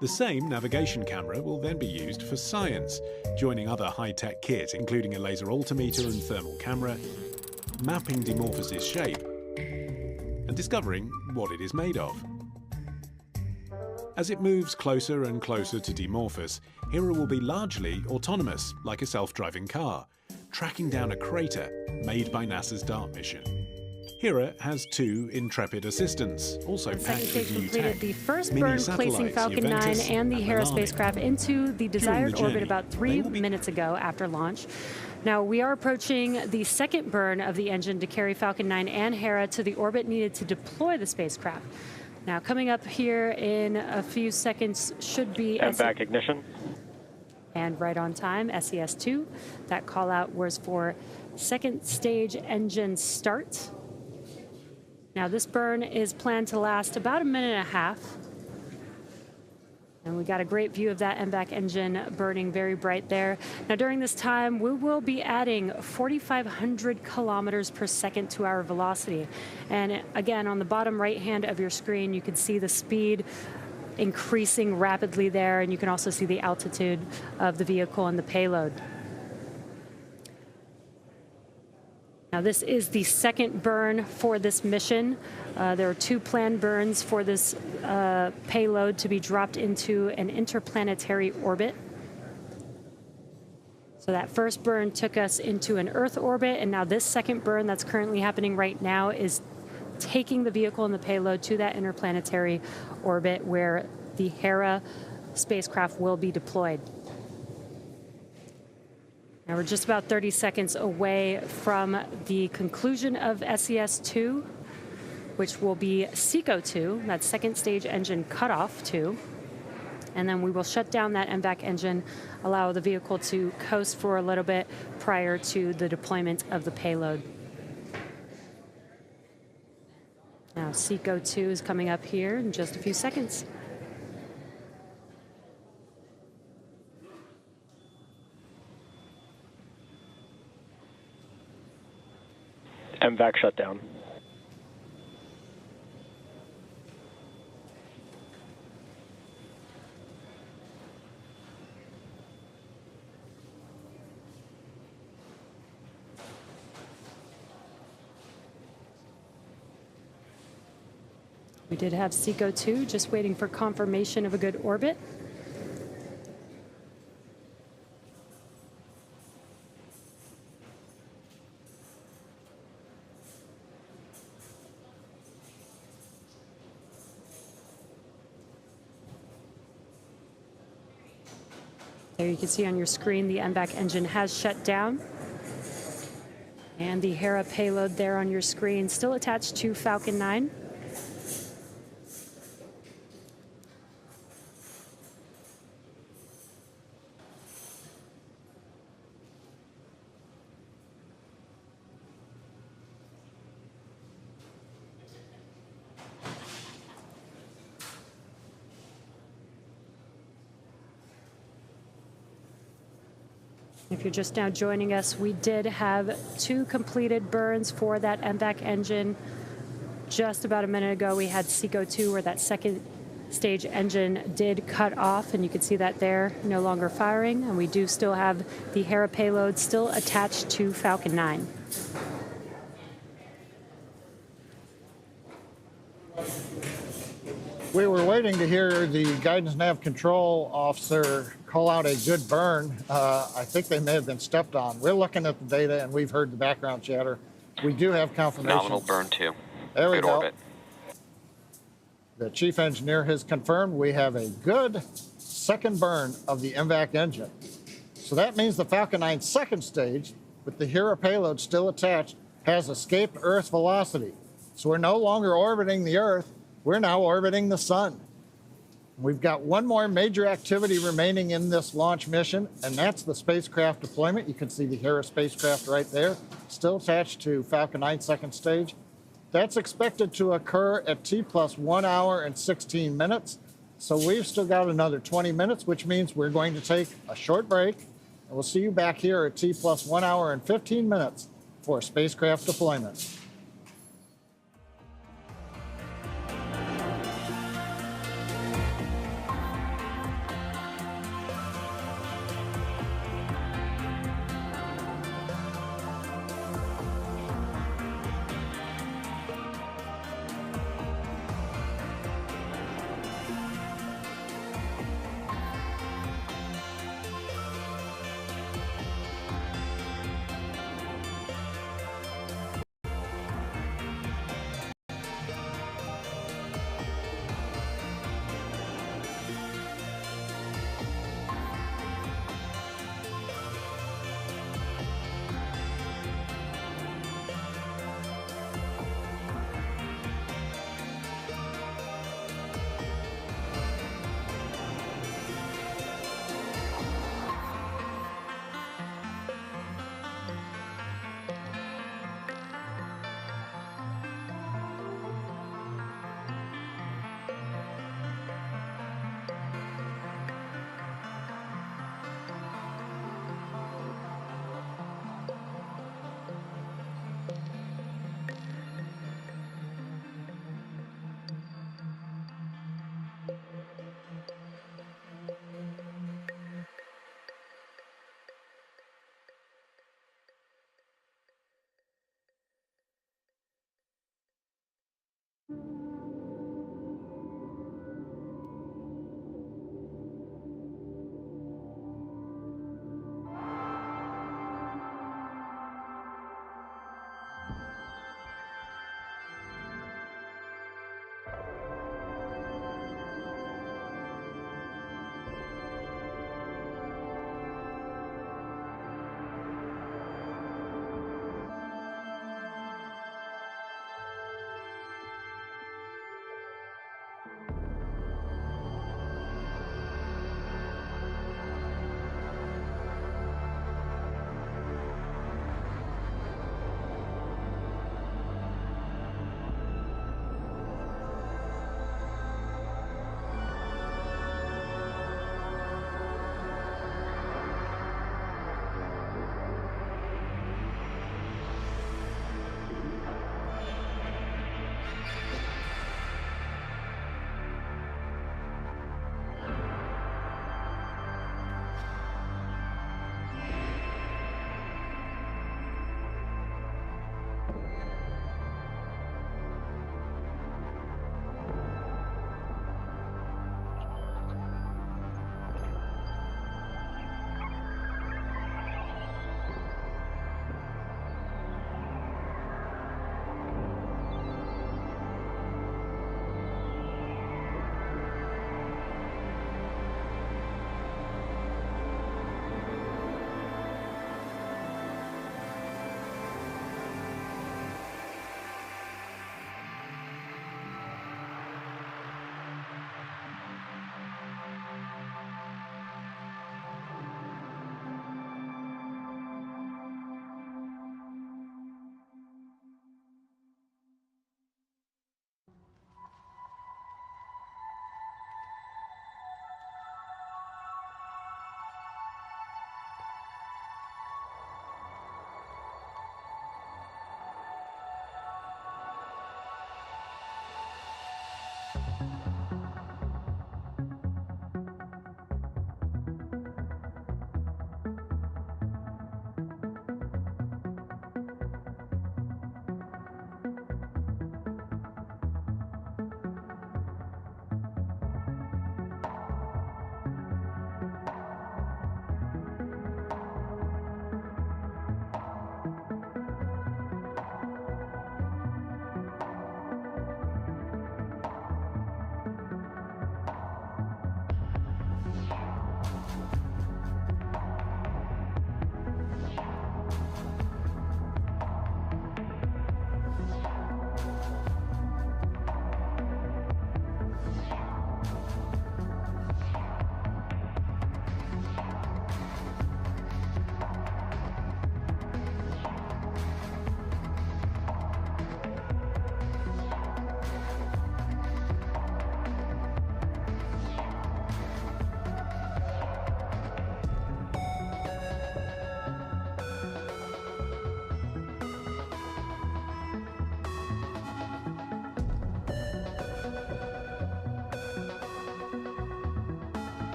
The same navigation camera will then be used for science, joining other high-tech kit, including a laser altimeter and thermal camera, mapping Dimorphos' shape, and discovering what it is made of. As it moves closer and closer to Dimorphos, Hera will be largely autonomous, like a self-driving car, tracking down a crater made by NASA's DART mission. Hera has 2 intrepid assistants, also packed with new tech. The first burn placing Falcon 9 and the Hera spacecraft into the desired orbit about 3 minutes ago after launch. Now, we are approaching the second burn of the engine to carry Falcon 9 and Hera to the orbit needed to deploy the spacecraft. Now, coming up here in a few seconds should be... And back ignition. And right on time, SES-2. That call out was for second stage engine start. Now, this burn is planned to last about 1.5 minutes. And we got a great view of that MVAC engine burning very bright there. Now, during this time, we will be adding 4,500 kilometers per second to our velocity. And again, on the bottom right hand of your screen, you can see the speed increasing rapidly there, and you can also see the altitude of the vehicle and the payload. Now, this is the second burn for this mission. There are 2 planned burns for this payload to be dropped into an interplanetary orbit. So that first burn took us into an Earth orbit, and now this second burn that's currently happening right now is taking the vehicle and the payload to that interplanetary orbit where the Hera spacecraft will be deployed. Now, we're just about 30 seconds away from the conclusion of SES-2, which will be SECO-2, that second stage engine cutoff 2. And then we will shut down that MVAC engine, allow the vehicle to coast for a little bit prior to the deployment of the payload. Now, SECO-2 is coming up here in just a few seconds. MVAC shutdown. We did have SECO-2 just waiting for confirmation of a good orbit. There you can see on your screen the MVAC engine has shut down. And the Hera payload there on your screen still attached to Falcon 9. If you're just now joining us, we did have 2 completed burns for that MVAC engine. Just about a minute ago, we had SECO-2 where that second stage engine did cut off, and you can see that there, no longer firing. And we do still have the Hera payload still attached to Falcon 9. We were waiting to hear the guidance nav control officer call out a good burn. I think they may have been stepped on. We're looking at the data and we've heard the background chatter. We do have confirmation. Nominal burn 2. There we Good go. orbit. The chief engineer has confirmed we have a good second burn of the MVAC engine. So that means the Falcon 9 second stage, with the Hera payload still attached, has escaped Earth velocity. So we're no longer orbiting the Earth, we're now orbiting the sun. We've got one more major activity remaining in this launch mission, and that's the spacecraft deployment. You can see the Hera spacecraft right there, still attached to Falcon 9 second stage. That's expected to occur at T plus 1 hour and 16 minutes. So we've still got another 20 minutes, which means we're going to take a short break. And we'll see you back here at T plus 1 hour and 15 minutes for spacecraft deployment.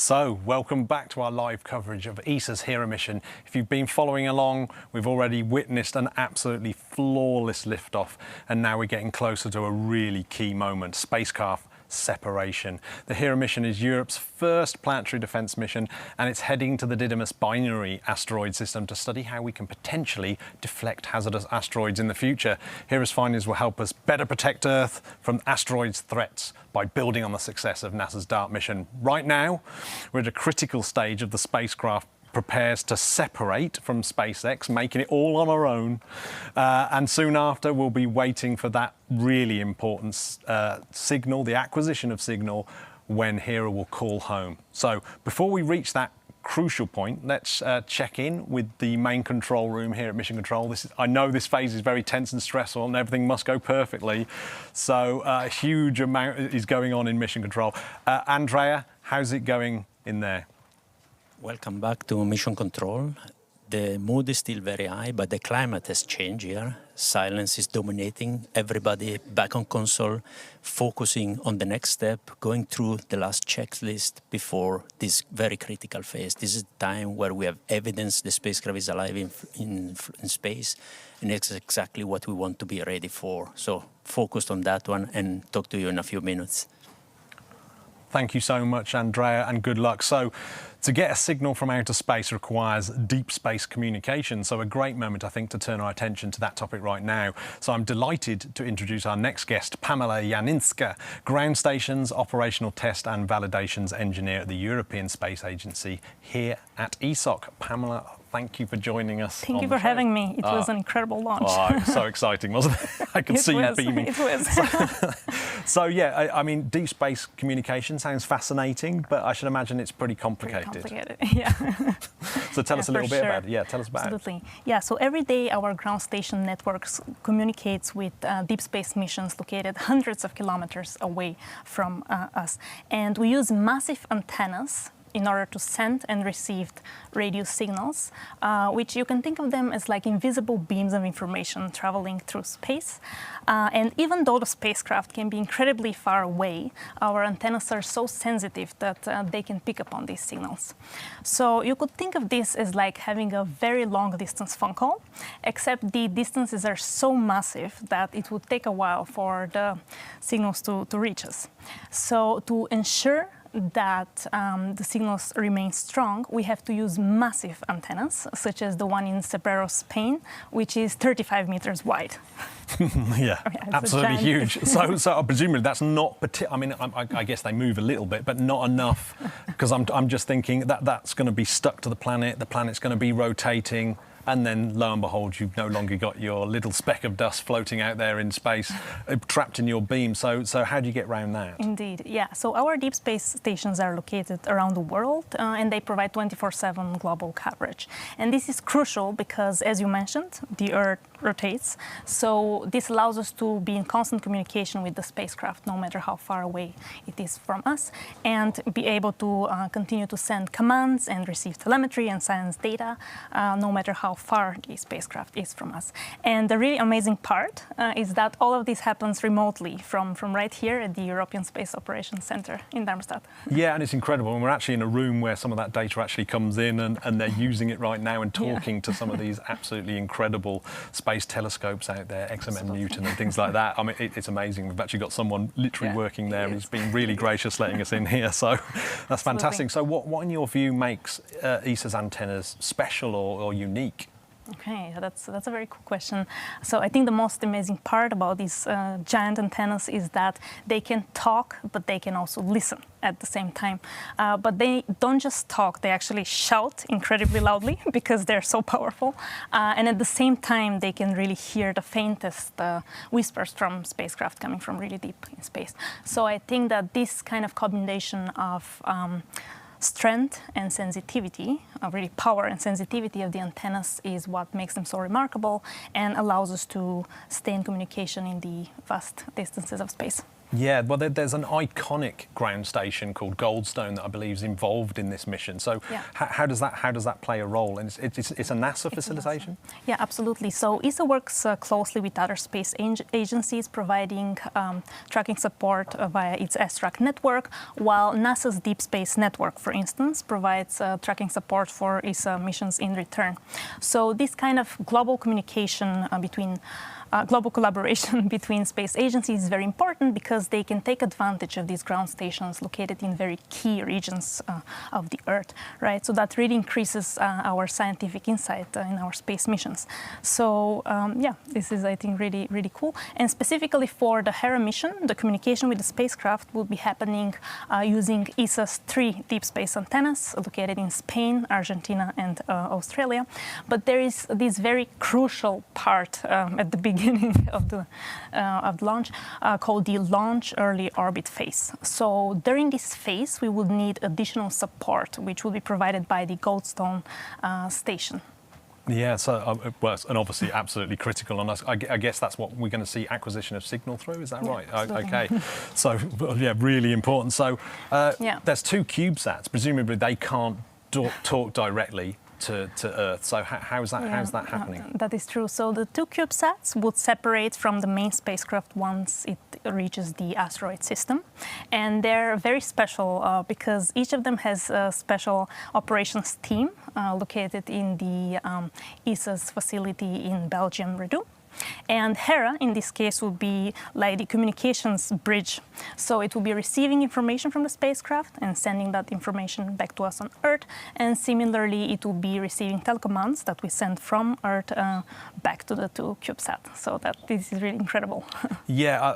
So, welcome back to our live coverage of ESA's HERA mission. If you've been following along, we've already witnessed an absolutely flawless liftoff, and now we're getting closer to a really key moment, spacecraft separation. The HERA mission is Europe's first planetary defence mission, and it's heading to the Didymos binary asteroid system to study how we can potentially deflect hazardous asteroids in the future. HERA's findings will help us better protect Earth from asteroids' threats by building on the success of NASA's DART mission. Right now, we're at a critical stage of the spacecraft prepares to separate from SpaceX, making it all on our own. And soon after, we'll be waiting for that really important signal, the acquisition of signal, when HERA will call home. So before we reach that crucial point, let's check in with the main control room here at Mission Control. I know this phase is very tense and stressful and everything must go perfectly. So a huge amount is going on in Mission Control. Andrea, how's it going in there? Welcome back to Mission Control. The mood is still very high, but the climate has changed here. Silence is dominating. Everybody back on console, focusing on the next step, going through the last checklist before this very critical phase. This is the time where we have evidence the spacecraft is alive in space, and it's exactly what we want to be ready for. So focused on that one and talk to you in a few minutes. Thank you so much, Andrea, and good luck. So, to get a signal from outer space requires deep space communication. So a great moment, I think, to turn our attention to that topic right now. So I'm delighted to introduce our next guest, Pamela Janinska, Ground Stations Operational Test and Validations Engineer at the European Space Agency here at ESOC. Pamela, thank you for joining us. Thank you for having me. It was an incredible launch. Oh, it was so exciting, wasn't it? I could see you beaming. It was. So yeah, I mean, deep space communication sounds fascinating, but I should imagine it's pretty complicated. Yeah. So tell us a little bit about it. Yeah, tell us about Absolutely. Yeah, so every day our ground station networks communicates with deep space missions located hundreds of kilometers away from us. And we use massive antennas in order to send and receive radio signals, which you can think of them as like invisible beams of information traveling through space. And even though the spacecraft can be incredibly far away, our antennas are so sensitive that they can pick up on these signals. So you could think of this as like having a very long distance phone call, except the distances are so massive that it would take a while for the signals to reach us. So to ensure that the signals remain strong, we have to use massive antennas, such as the one in Cerbero, Spain, which is 35 meters wide. Yeah, absolutely huge. So presumably that's not, I mean, I guess they move a little bit, but not enough, because I'm just thinking that that's going to be stuck to the planet's going to be rotating, and then lo and behold, you've no longer got your little speck of dust floating out there in space, trapped in your beam. So how do you get around that? Indeed, yeah. So our deep space stations are located around the world, and they provide 24/7 global coverage. And this is crucial because, as you mentioned, the Earth rotates. So this allows us to be in constant communication with the spacecraft, no matter how far away it is from us, and be able to continue to send commands and receive telemetry and science data, no matter how far the spacecraft is from us. And the really amazing part is that all of this happens remotely from right here at the European Space Operations Center in Darmstadt. Yeah, and it's incredible. And we're actually in a room where some of that data actually comes in, and they're using it right now and talking to some of these absolutely incredible space telescopes out there, XMM Newton and things like that. I mean, it's amazing. We've actually got someone literally working there, and he's been really gracious letting us in here. So that's fantastic. So what in your view makes ESA's antennas special or unique? Okay, that's a very cool question. So I think the most amazing part about these giant antennas is that they can talk, but they can also listen at the same time. But they don't just talk, they actually shout incredibly loudly because they're so powerful. And at the same time, they can really hear the faintest whispers from spacecraft coming from really deep in space. So I think that this kind of combination of strength and sensitivity, really power and sensitivity of the antennas, is what makes them so remarkable and allows us to stay in communication in the vast distances of space. Yeah, well, there's an iconic ground station called Goldstone that I believe is involved in this mission. So how does that play a role? And it's a NASA facilitation? Yeah, absolutely. So ESA works closely with other space agencies, providing tracking support via its S-Track network, while NASA's Deep Space Network, for for instance, provides tracking support for ESA missions in return. So this kind of global communication global collaboration between space agencies is very important because they can take advantage of these ground stations located in very key regions of the Earth, right? So that really increases our scientific insight in our space missions. So yeah, this is, I think, really, really cool. And specifically for the HERA mission, the communication with the spacecraft will be happening using ESA's 3 deep space antennas located in Spain, Argentina, and Australia. But there is this very crucial part at the beginning of the launch called the launch early orbit phase. So during this phase, we will need additional support, which will be provided by the Goldstone station. Yeah, so well, and obviously absolutely critical on us. I guess that's what we're going to see acquisition of signal through. Is that right? Okay. So yeah, really important. So there's 2 CubeSats. Presumably they can't talk directly to Earth. So how's that happening? That is true. So the 2 CubeSats would separate from the main spacecraft once it reaches the asteroid system. And they're very special because each of them has a special operations team located in the ESA's facility in Belgium, Redou. And HERA, in this case, will be like the communications bridge. So it will be receiving information from the spacecraft and sending that information back to us on Earth. And similarly, it will be receiving telecommands that we send from Earth back to the 2 CubeSats. So this is really incredible. Yeah,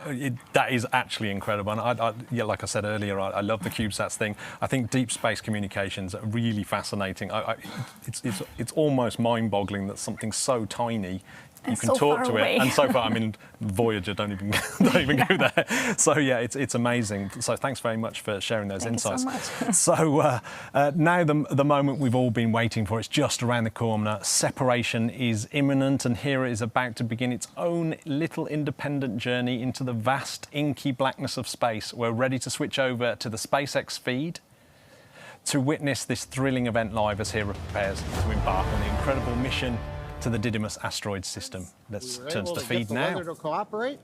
that is actually incredible. And yeah, like I said earlier, I love the CubeSats thing. I think deep space communications are really fascinating. It's almost mind-boggling that something so tiny you can talk to it, and so far, I mean, Voyager don't even go there. So yeah, it's amazing. So thanks very much for sharing those insights. Thank you so much. So now the moment we've all been waiting for, it's just around the corner. Separation is imminent, and HERA is about to begin its own little independent journey into the vast, inky blackness of space. We're ready to switch over to the SpaceX feed to witness this thrilling event live as HERA prepares to embark on the incredible mission to the Didymos asteroid system. Let's turn to the feed now. We were able to get the weather to cooperate.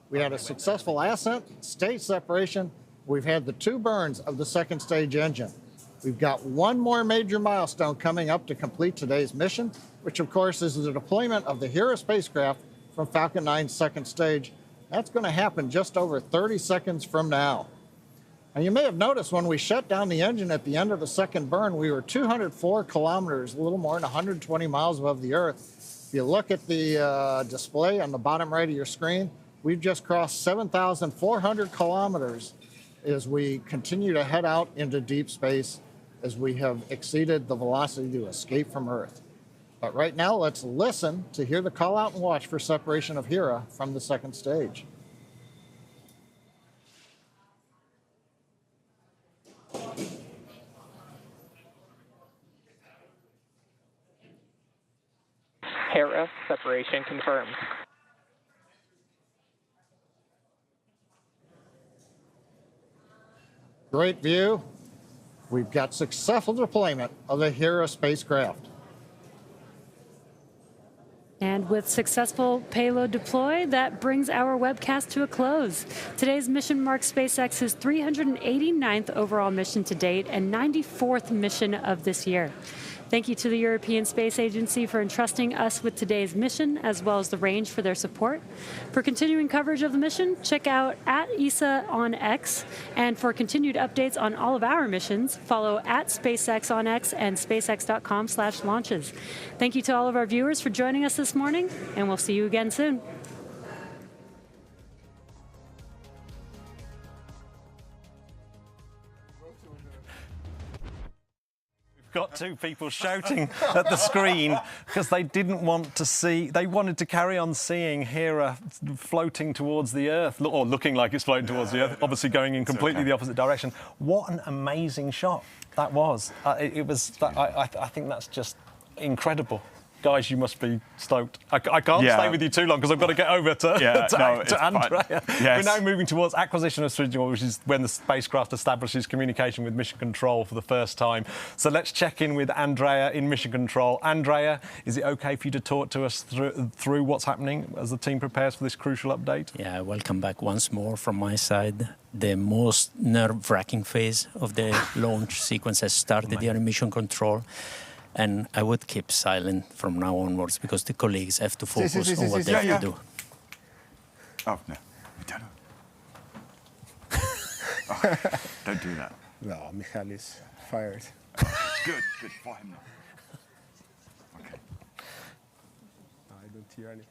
We had a successful ascent, stage separation. We've had the 2 burns of the 2nd stage engine. We've got 1 more major milestone coming up to complete today's mission, which of course is the deployment of the HERA spacecraft from Falcon 9's 2nd stage. That's going to happen just over 30 seconds from now. And you may have noticed when we shut down the engine at the end of the 2nd burn, we were 204 kilometers, a little more than 120 miles above the Earth. If you look at the display on the bottom right of your screen, we've just crossed 7,400 kilometers as we continue to head out into deep space as we have exceeded the velocity to escape from Earth. But right now, let's listen to hear the call out and watch for separation of HERA from the 2nd stage. HERA separation confirmed. Great view. We've got successful deployment of the HERA spacecraft. And with successful payload deployed, that brings our webcast to a close. Today's mission marks SpaceX's 389th overall mission to date and 94th mission of this year. Thank you to the European Space Agency for entrusting us with today's mission, as well as the range for their support. For continuing coverage of the mission, check out @ESA on X. And for continued updates on all of our missions, follow @SpaceX on X and spacex.com/launches. Thank you to all of our viewers for joining us this morning, and we'll see you again soon. Got 2 people shouting at the screen because they didn't want to see, they wanted to carry on seeing HERA floating towards the Earth, or looking like it's floating towards the Earth, obviously going in completely the opposite direction. What an amazing shot that was. I think that's just incredible. Guys, you must be stoked. I can't stay with you too long because I've got to get over to Andrea. Yes. We're now moving towards acquisition of signal, which is when the spacecraft establishes communication with mission control for the first time. So let's check in with Andrea in mission control. Andrea, is it okay for you to talk to us through what's happening as the team prepares for this crucial update? Yeah, welcome back once more from my side. The most nerve-wracking phase of the launch sequence has started here in mission control. And I would keep silent from now onwards because the colleagues have to focus on what they have to do. Oh, no. Oh, don't do that. No, Michael is fired. Good, fine. Okay. I don't hear any.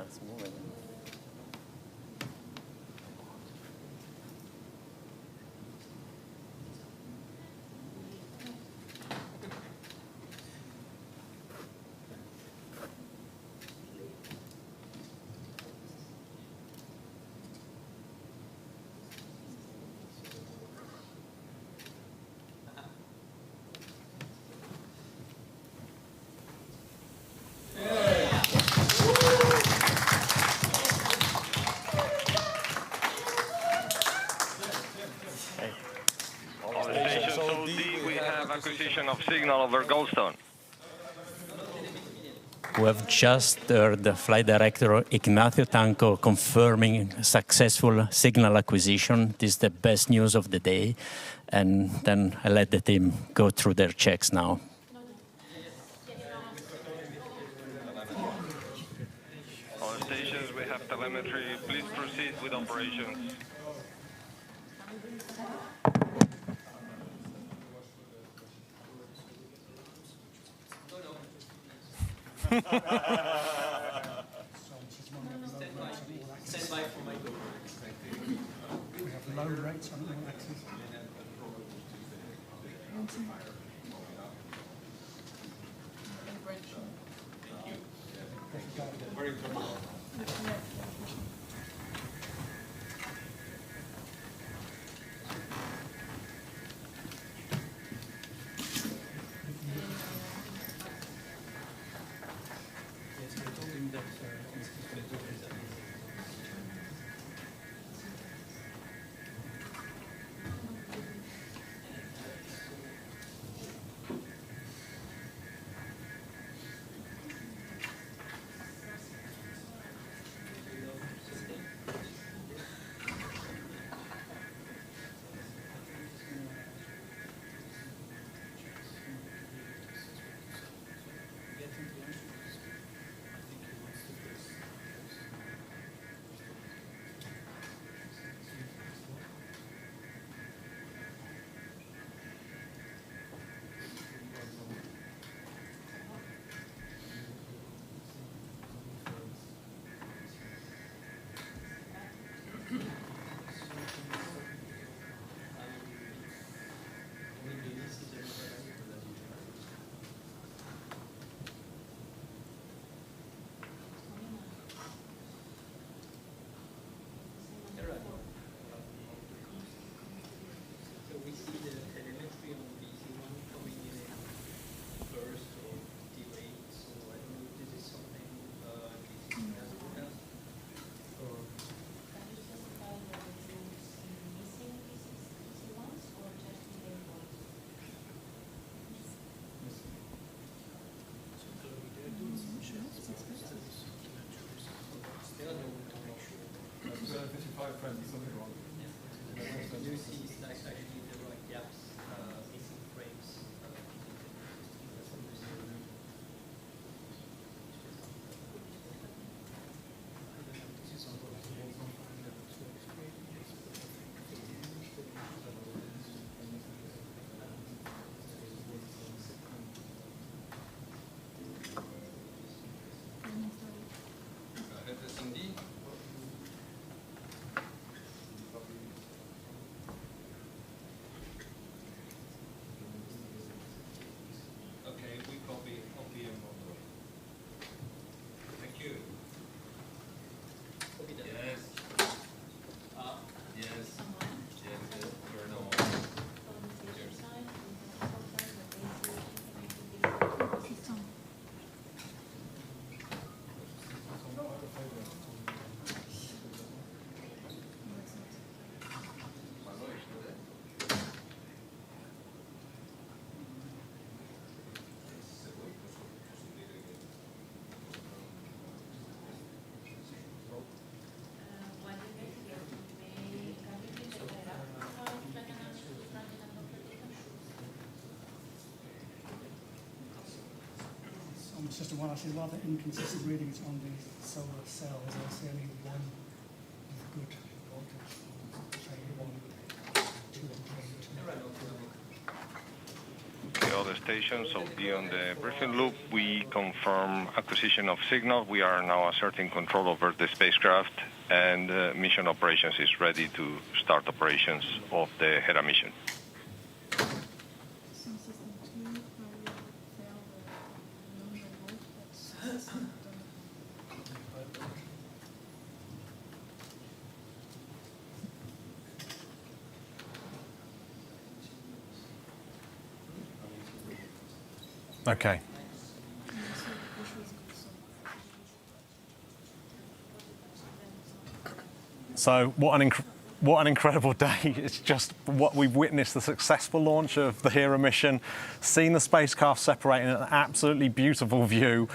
It's moving. Acquisition of signal over Goldstone. We have just heard the flight director Ignacio Tanco confirming successful signal acquisition. This is the best news of the day. And then I let the team go through their checks now. All stations, we have telemetry. Please proceed with operations. Stand by for my go. We have low rates on all axes. Very good. It's just one. I see a lot of inconsistent readings on the solar cell. I don't see any one with good voltage. Say 1, 2, 3, 2. The other stations, so beyond the briefing loop, we confirm acquisition of signal. We are now asserting control over the spacecraft, and mission operations is ready to start operations of the HERA mission. Okay. So what an incredible day. It's just what we've witnessed, the successful launch of the HERA mission, seen the spacecraft separating, an absolutely beautiful view.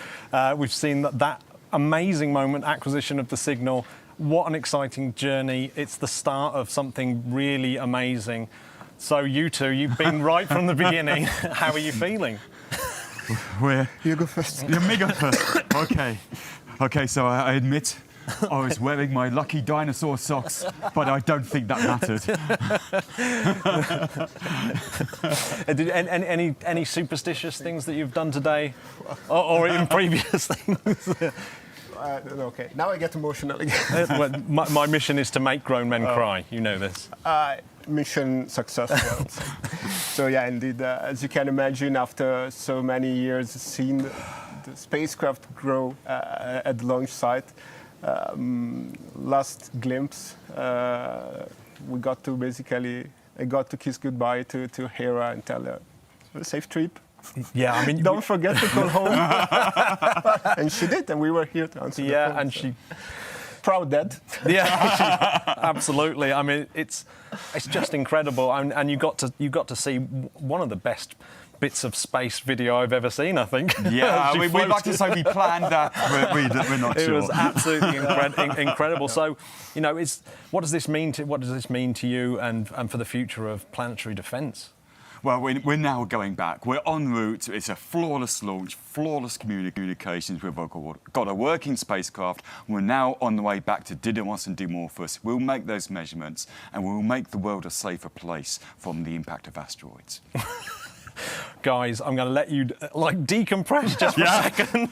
We've seen that amazing moment, acquisition of the signal. What an exciting journey. It's the start of something really amazing. So you two, you've been right from the beginning. How are you feeling? You go first. Yeah, me go first. Okay, so I admit I was wearing my lucky dinosaur socks, but I don't think that mattered. Any superstitious things that you've done today, or in previous things? Okay, now I get emotional again. My mission is to make grown men cry. You know this. Mission successful. So yeah, indeed, as you can imagine, after so many years, seeing the spacecraft grow at the launch site, last glimpse, we got to I got to kiss goodbye to HERA and tell her, a safe trip. Yeah, I mean, don't forget to call home. And she did, and we were here to answer the phone, and so. she... Proud dad. Yeah, absolutely. I mean, it's just incredible, and you got to see one of the best bits of space video I've ever seen, I think. Yeah, we'd like to say we planned that, but we're not sure. It was absolutely incredible. So, you know, what does this mean to you and for the future of planetary defence? Well, we're now going back. We're en route. It's a flawless launch, flawless communications. We've got a working spacecraft. We're now on the way back to Didymos and Dimorphos. We'll make those measurements, and we'll make the world a safer place from the impact of asteroids. Guys, I'm going to let you decompress just for a second,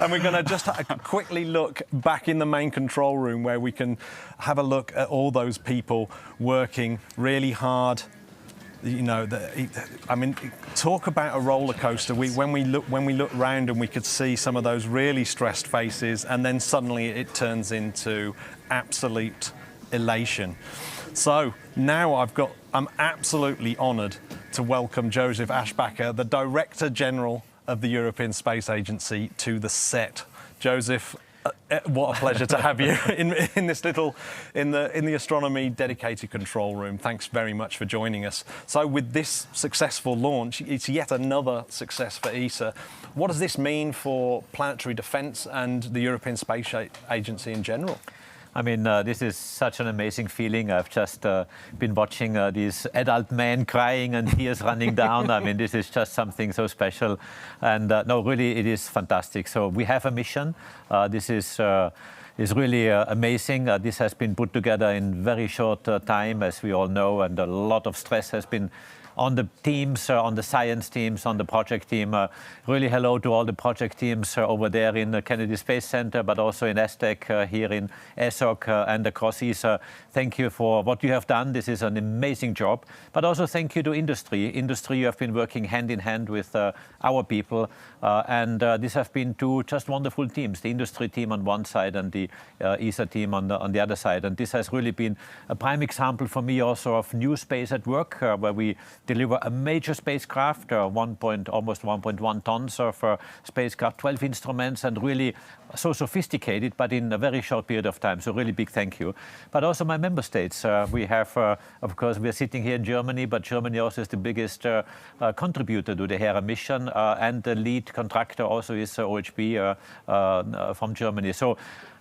and we're going to just quickly look back in the main control room where we can have a look at all those people working really hard. You know, I mean, talk about a roller coaster. When we look round and we could see some of those really stressed faces, and then suddenly it turns into absolute elation. So now I'm absolutely honoured to welcome Joseph Aschbacher, the Director General of the European Space Agency, to the set. Joseph, what a pleasure to have you in this in the astronomy dedicated control room. Thanks very much for joining us. So with this successful launch, it's yet another success for ESA. What does this mean for planetary defence and the European Space Agency in general? I mean, this is such an amazing feeling. I've just been watching these adult men crying and tears running down. I mean, this is just something so special. And no, really, it is fantastic. So we have a mission. This is really amazing. This has been put together in very short time, as we all know, and a lot of stress has been on the teams, on the science teams, on the project team. Really hello to all the project teams over there in the Kennedy Space Center, but also in ESTEC, here in ESOC and across ESA. Thank you for what you have done. This is an amazing job. But also thank you to industry. Industry, you have been working hand in hand with our people. And these have been two just wonderful teams, the industry team on one side and the ESA team on the other side. And this has really been a prime example for me also of new space at work, where we deliver a major spacecraft, almost 1.1 tons of spacecraft, 12 instruments, and really so sophisticated, but in a very short period of time. So really big thank you. But also my member states. We have, of course, we're sitting here in Germany, but Germany also is the biggest contributor to the HERA mission, and the lead contractor also is OHB from Germany. So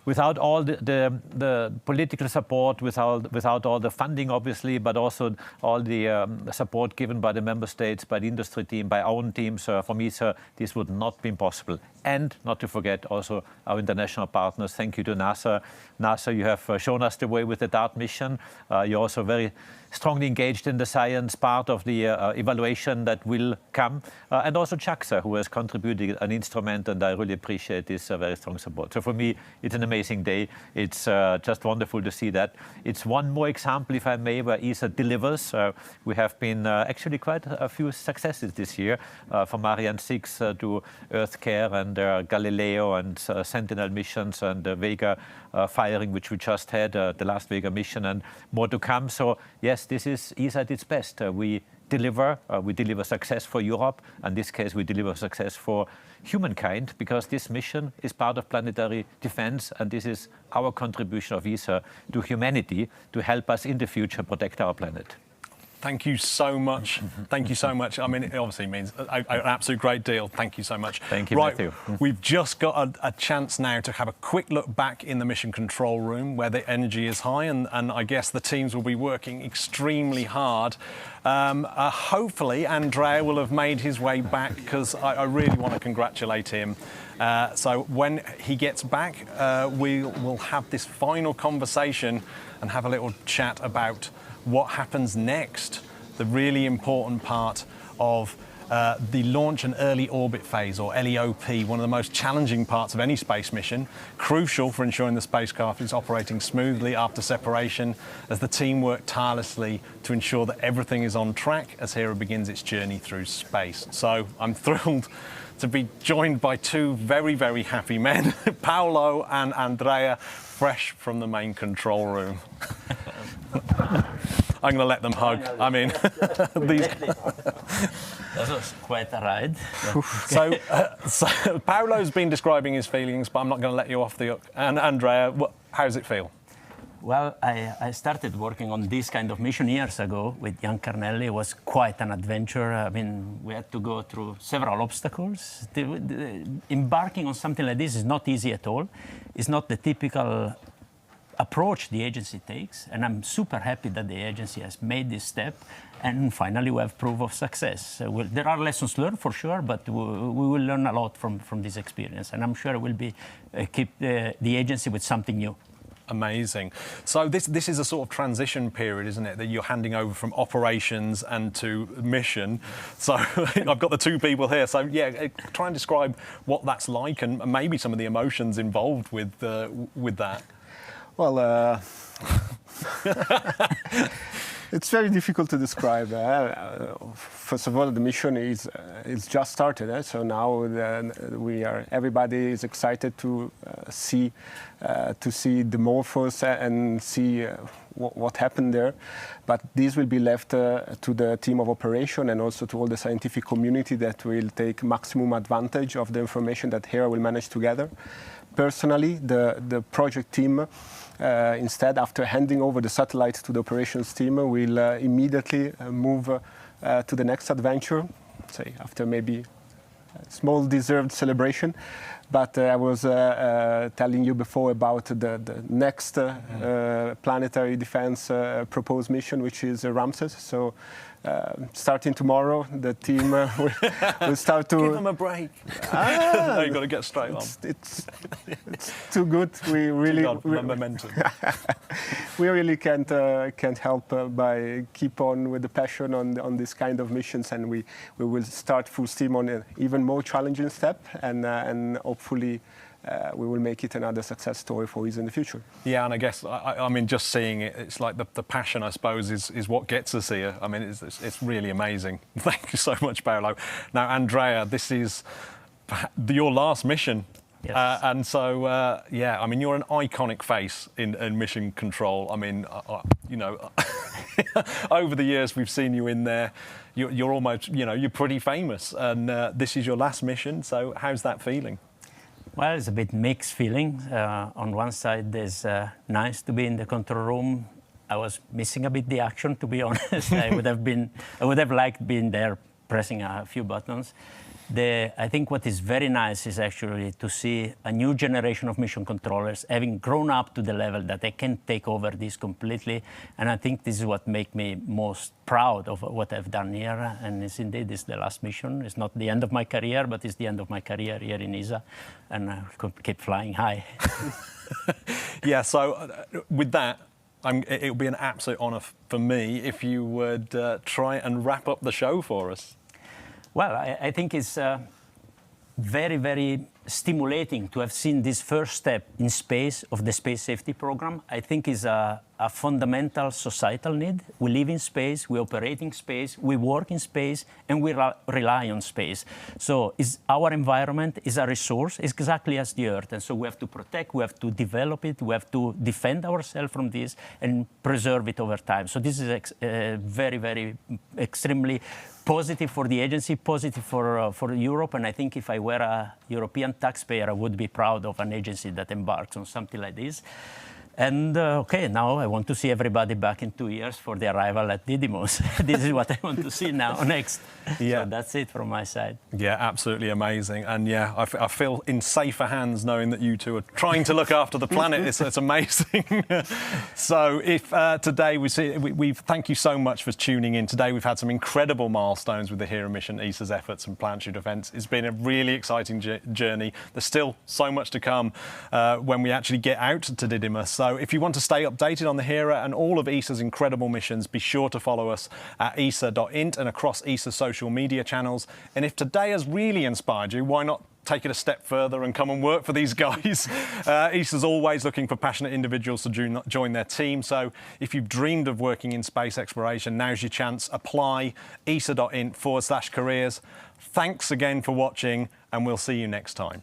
without all the political support, without all the funding, obviously, but also all the support given by the member states, by the industry team, by our own teams from ESA, this would not be possible. And not to forget also our international partners. Thank you to NASA. NASA, you have shown us the way with the DART mission. You're also very strongly engaged in the science part of the evaluation that will come. And also JAXA, who has contributed an instrument, and I really appreciate this very strong support. So for me, it's an amazing day. It's just wonderful to see that. It's one more example, if I may, where ESA delivers. We have been actually quite a few successes this year, from Ariane 6 to Earth Care and Galileo and Sentinel missions and Vega firing, which we just had, the last Vega mission, and more to come. So yes, this is ESA at its best. We deliver success for Europe. In this case, we deliver success for humankind, because this mission is part of planetary defense, and this is our contribution of ESA to humanity to help us in the future protect our planet. Thank you so much. Thank you so much. I mean, it obviously means an absolute great deal. Thank you so much. Thank you, right, Matthew. We've just got a chance now to have a quick look back in the mission control room, where the energy is high, and I guess the teams will be working extremely hard. Hopefully, Andrea will have made his way back, because I really want to congratulate him. So when he gets back, we will have this final conversation and have a little chat about what happens next, the really important part of the launch and early orbit phase, or LEOP, one of the most challenging parts of any space mission, crucial for ensuring the spacecraft is operating smoothly after separation, as the team work tirelessly to ensure that everything is on track as HERA begins its journey through space. So I'm thrilled to be joined by two very, very happy men, Paolo and Andrea, fresh from the main control room. I'm going to let them hug. I mean, these. That was quite a ride. So Paolo's been describing his feelings, but I'm not going to let you off the hook. And Andrea, how does it feel? Well, I started working on this kind of mission years ago with Jan Carnelli. It was quite an adventure. I mean, we had to go through several obstacles. Embarking on something like this is not easy at all. It's not the typical approach the agency takes, and I'm super happy that the agency has made this step, and finally we have proof of success. There are lessons learned for sure, but we will learn a lot from this experience, and I'm sure it will be keep the agency with something new. Amazing. So this is a sort of transition period, isn't it, that you're handing over from operations and to mission. So I've got the two people here. So yeah, try and describe what that's like, and maybe some of the emotions involved with that. Well, it's very difficult to describe. First of all, the mission is just started, so now everybody is excited to see the morphos and see what happened there. But this will be left to the team of operation and also to all the scientific community that will take maximum advantage of the information that HERA will manage to gather. Personally, the project team, instead, after handing over the satellite to the operations team, will immediately move to the next adventure, say after maybe small deserved celebration. But I was telling you before about the next planetary defense proposed mission, which is Ramses. So starting tomorrow, the team will start to... Give them a break. No, you've got to get straight on. It's too good. We really... momentum. We really can't help by keep on with the passion on this kind of missions, and we will start full steam on an even more challenging step, and hopefully we will make it another success story for ESA in the future. Yeah, and I guess, I mean, just seeing it, it's like the passion, I suppose, is what gets us here. I mean, it's really amazing. Thank you so much, Paolo. Now, Andrea, this is your last mission. Yes. And so, yeah, I mean, you're an iconic face in mission control. I mean, you know, over the years we've seen you in there. You're almost, you know, you're pretty famous. And this is your last mission. So how's that feeling? Well, it's a bit mixed feeling. On one side, there's nice to be in the control room. I was missing a bit the action, to be honest. I would have liked being there, pressing a few buttons. I think what is very nice is actually to see a new generation of mission controllers having grown up to the level that they can take over this completely. And I think this is what makes me most proud of what I've done here. And it's indeed, it's the last mission. It's not the end of my career, but it's the end of my career here in ESA. And I'll keep flying high. Yeah, so with that, it would be an absolute honour for me if you would try and wrap up the show for us. Well, I think it's very, very stimulating to have seen this first step in space of the space safety program. I think is a fundamental societal need. We live in space, we operate in space, we work in space, and we rely on space. So our environment is a resource, it's exactly as the Earth. And so we have to protect, we have to develop it, we have to defend ourselves from this and preserve it over time. So this is very, very extremely positive for the agency, positive for Europe. And I think if I were a European taxpayer, I would be proud of an agency that embarks on something like this. And OK, now I want to see everybody back in 2 years for the arrival at Didymos. This is what I want to see now next. Yeah. So that's it from my side. Yeah, absolutely amazing. And yeah, I feel in safer hands knowing that you two are trying to look after the planet. It's amazing. So if today we thank you so much for tuning in. Today we've had some incredible milestones with the HERA mission, ESA's efforts and planetary defence. It's been a really exciting journey. There's still so much to come when we actually get out to Didymos. So if you want to stay updated on the HERA and all of ESA's incredible missions, be sure to follow us at esa.int and across ESA's social media channels. And if today has really inspired you, why not take it a step further and come and work for these guys? ESA's always looking for passionate individuals to join their team. So if you've dreamed of working in space exploration, now's your chance. Apply esa.int/careers. Thanks again for watching, and we'll see you next time.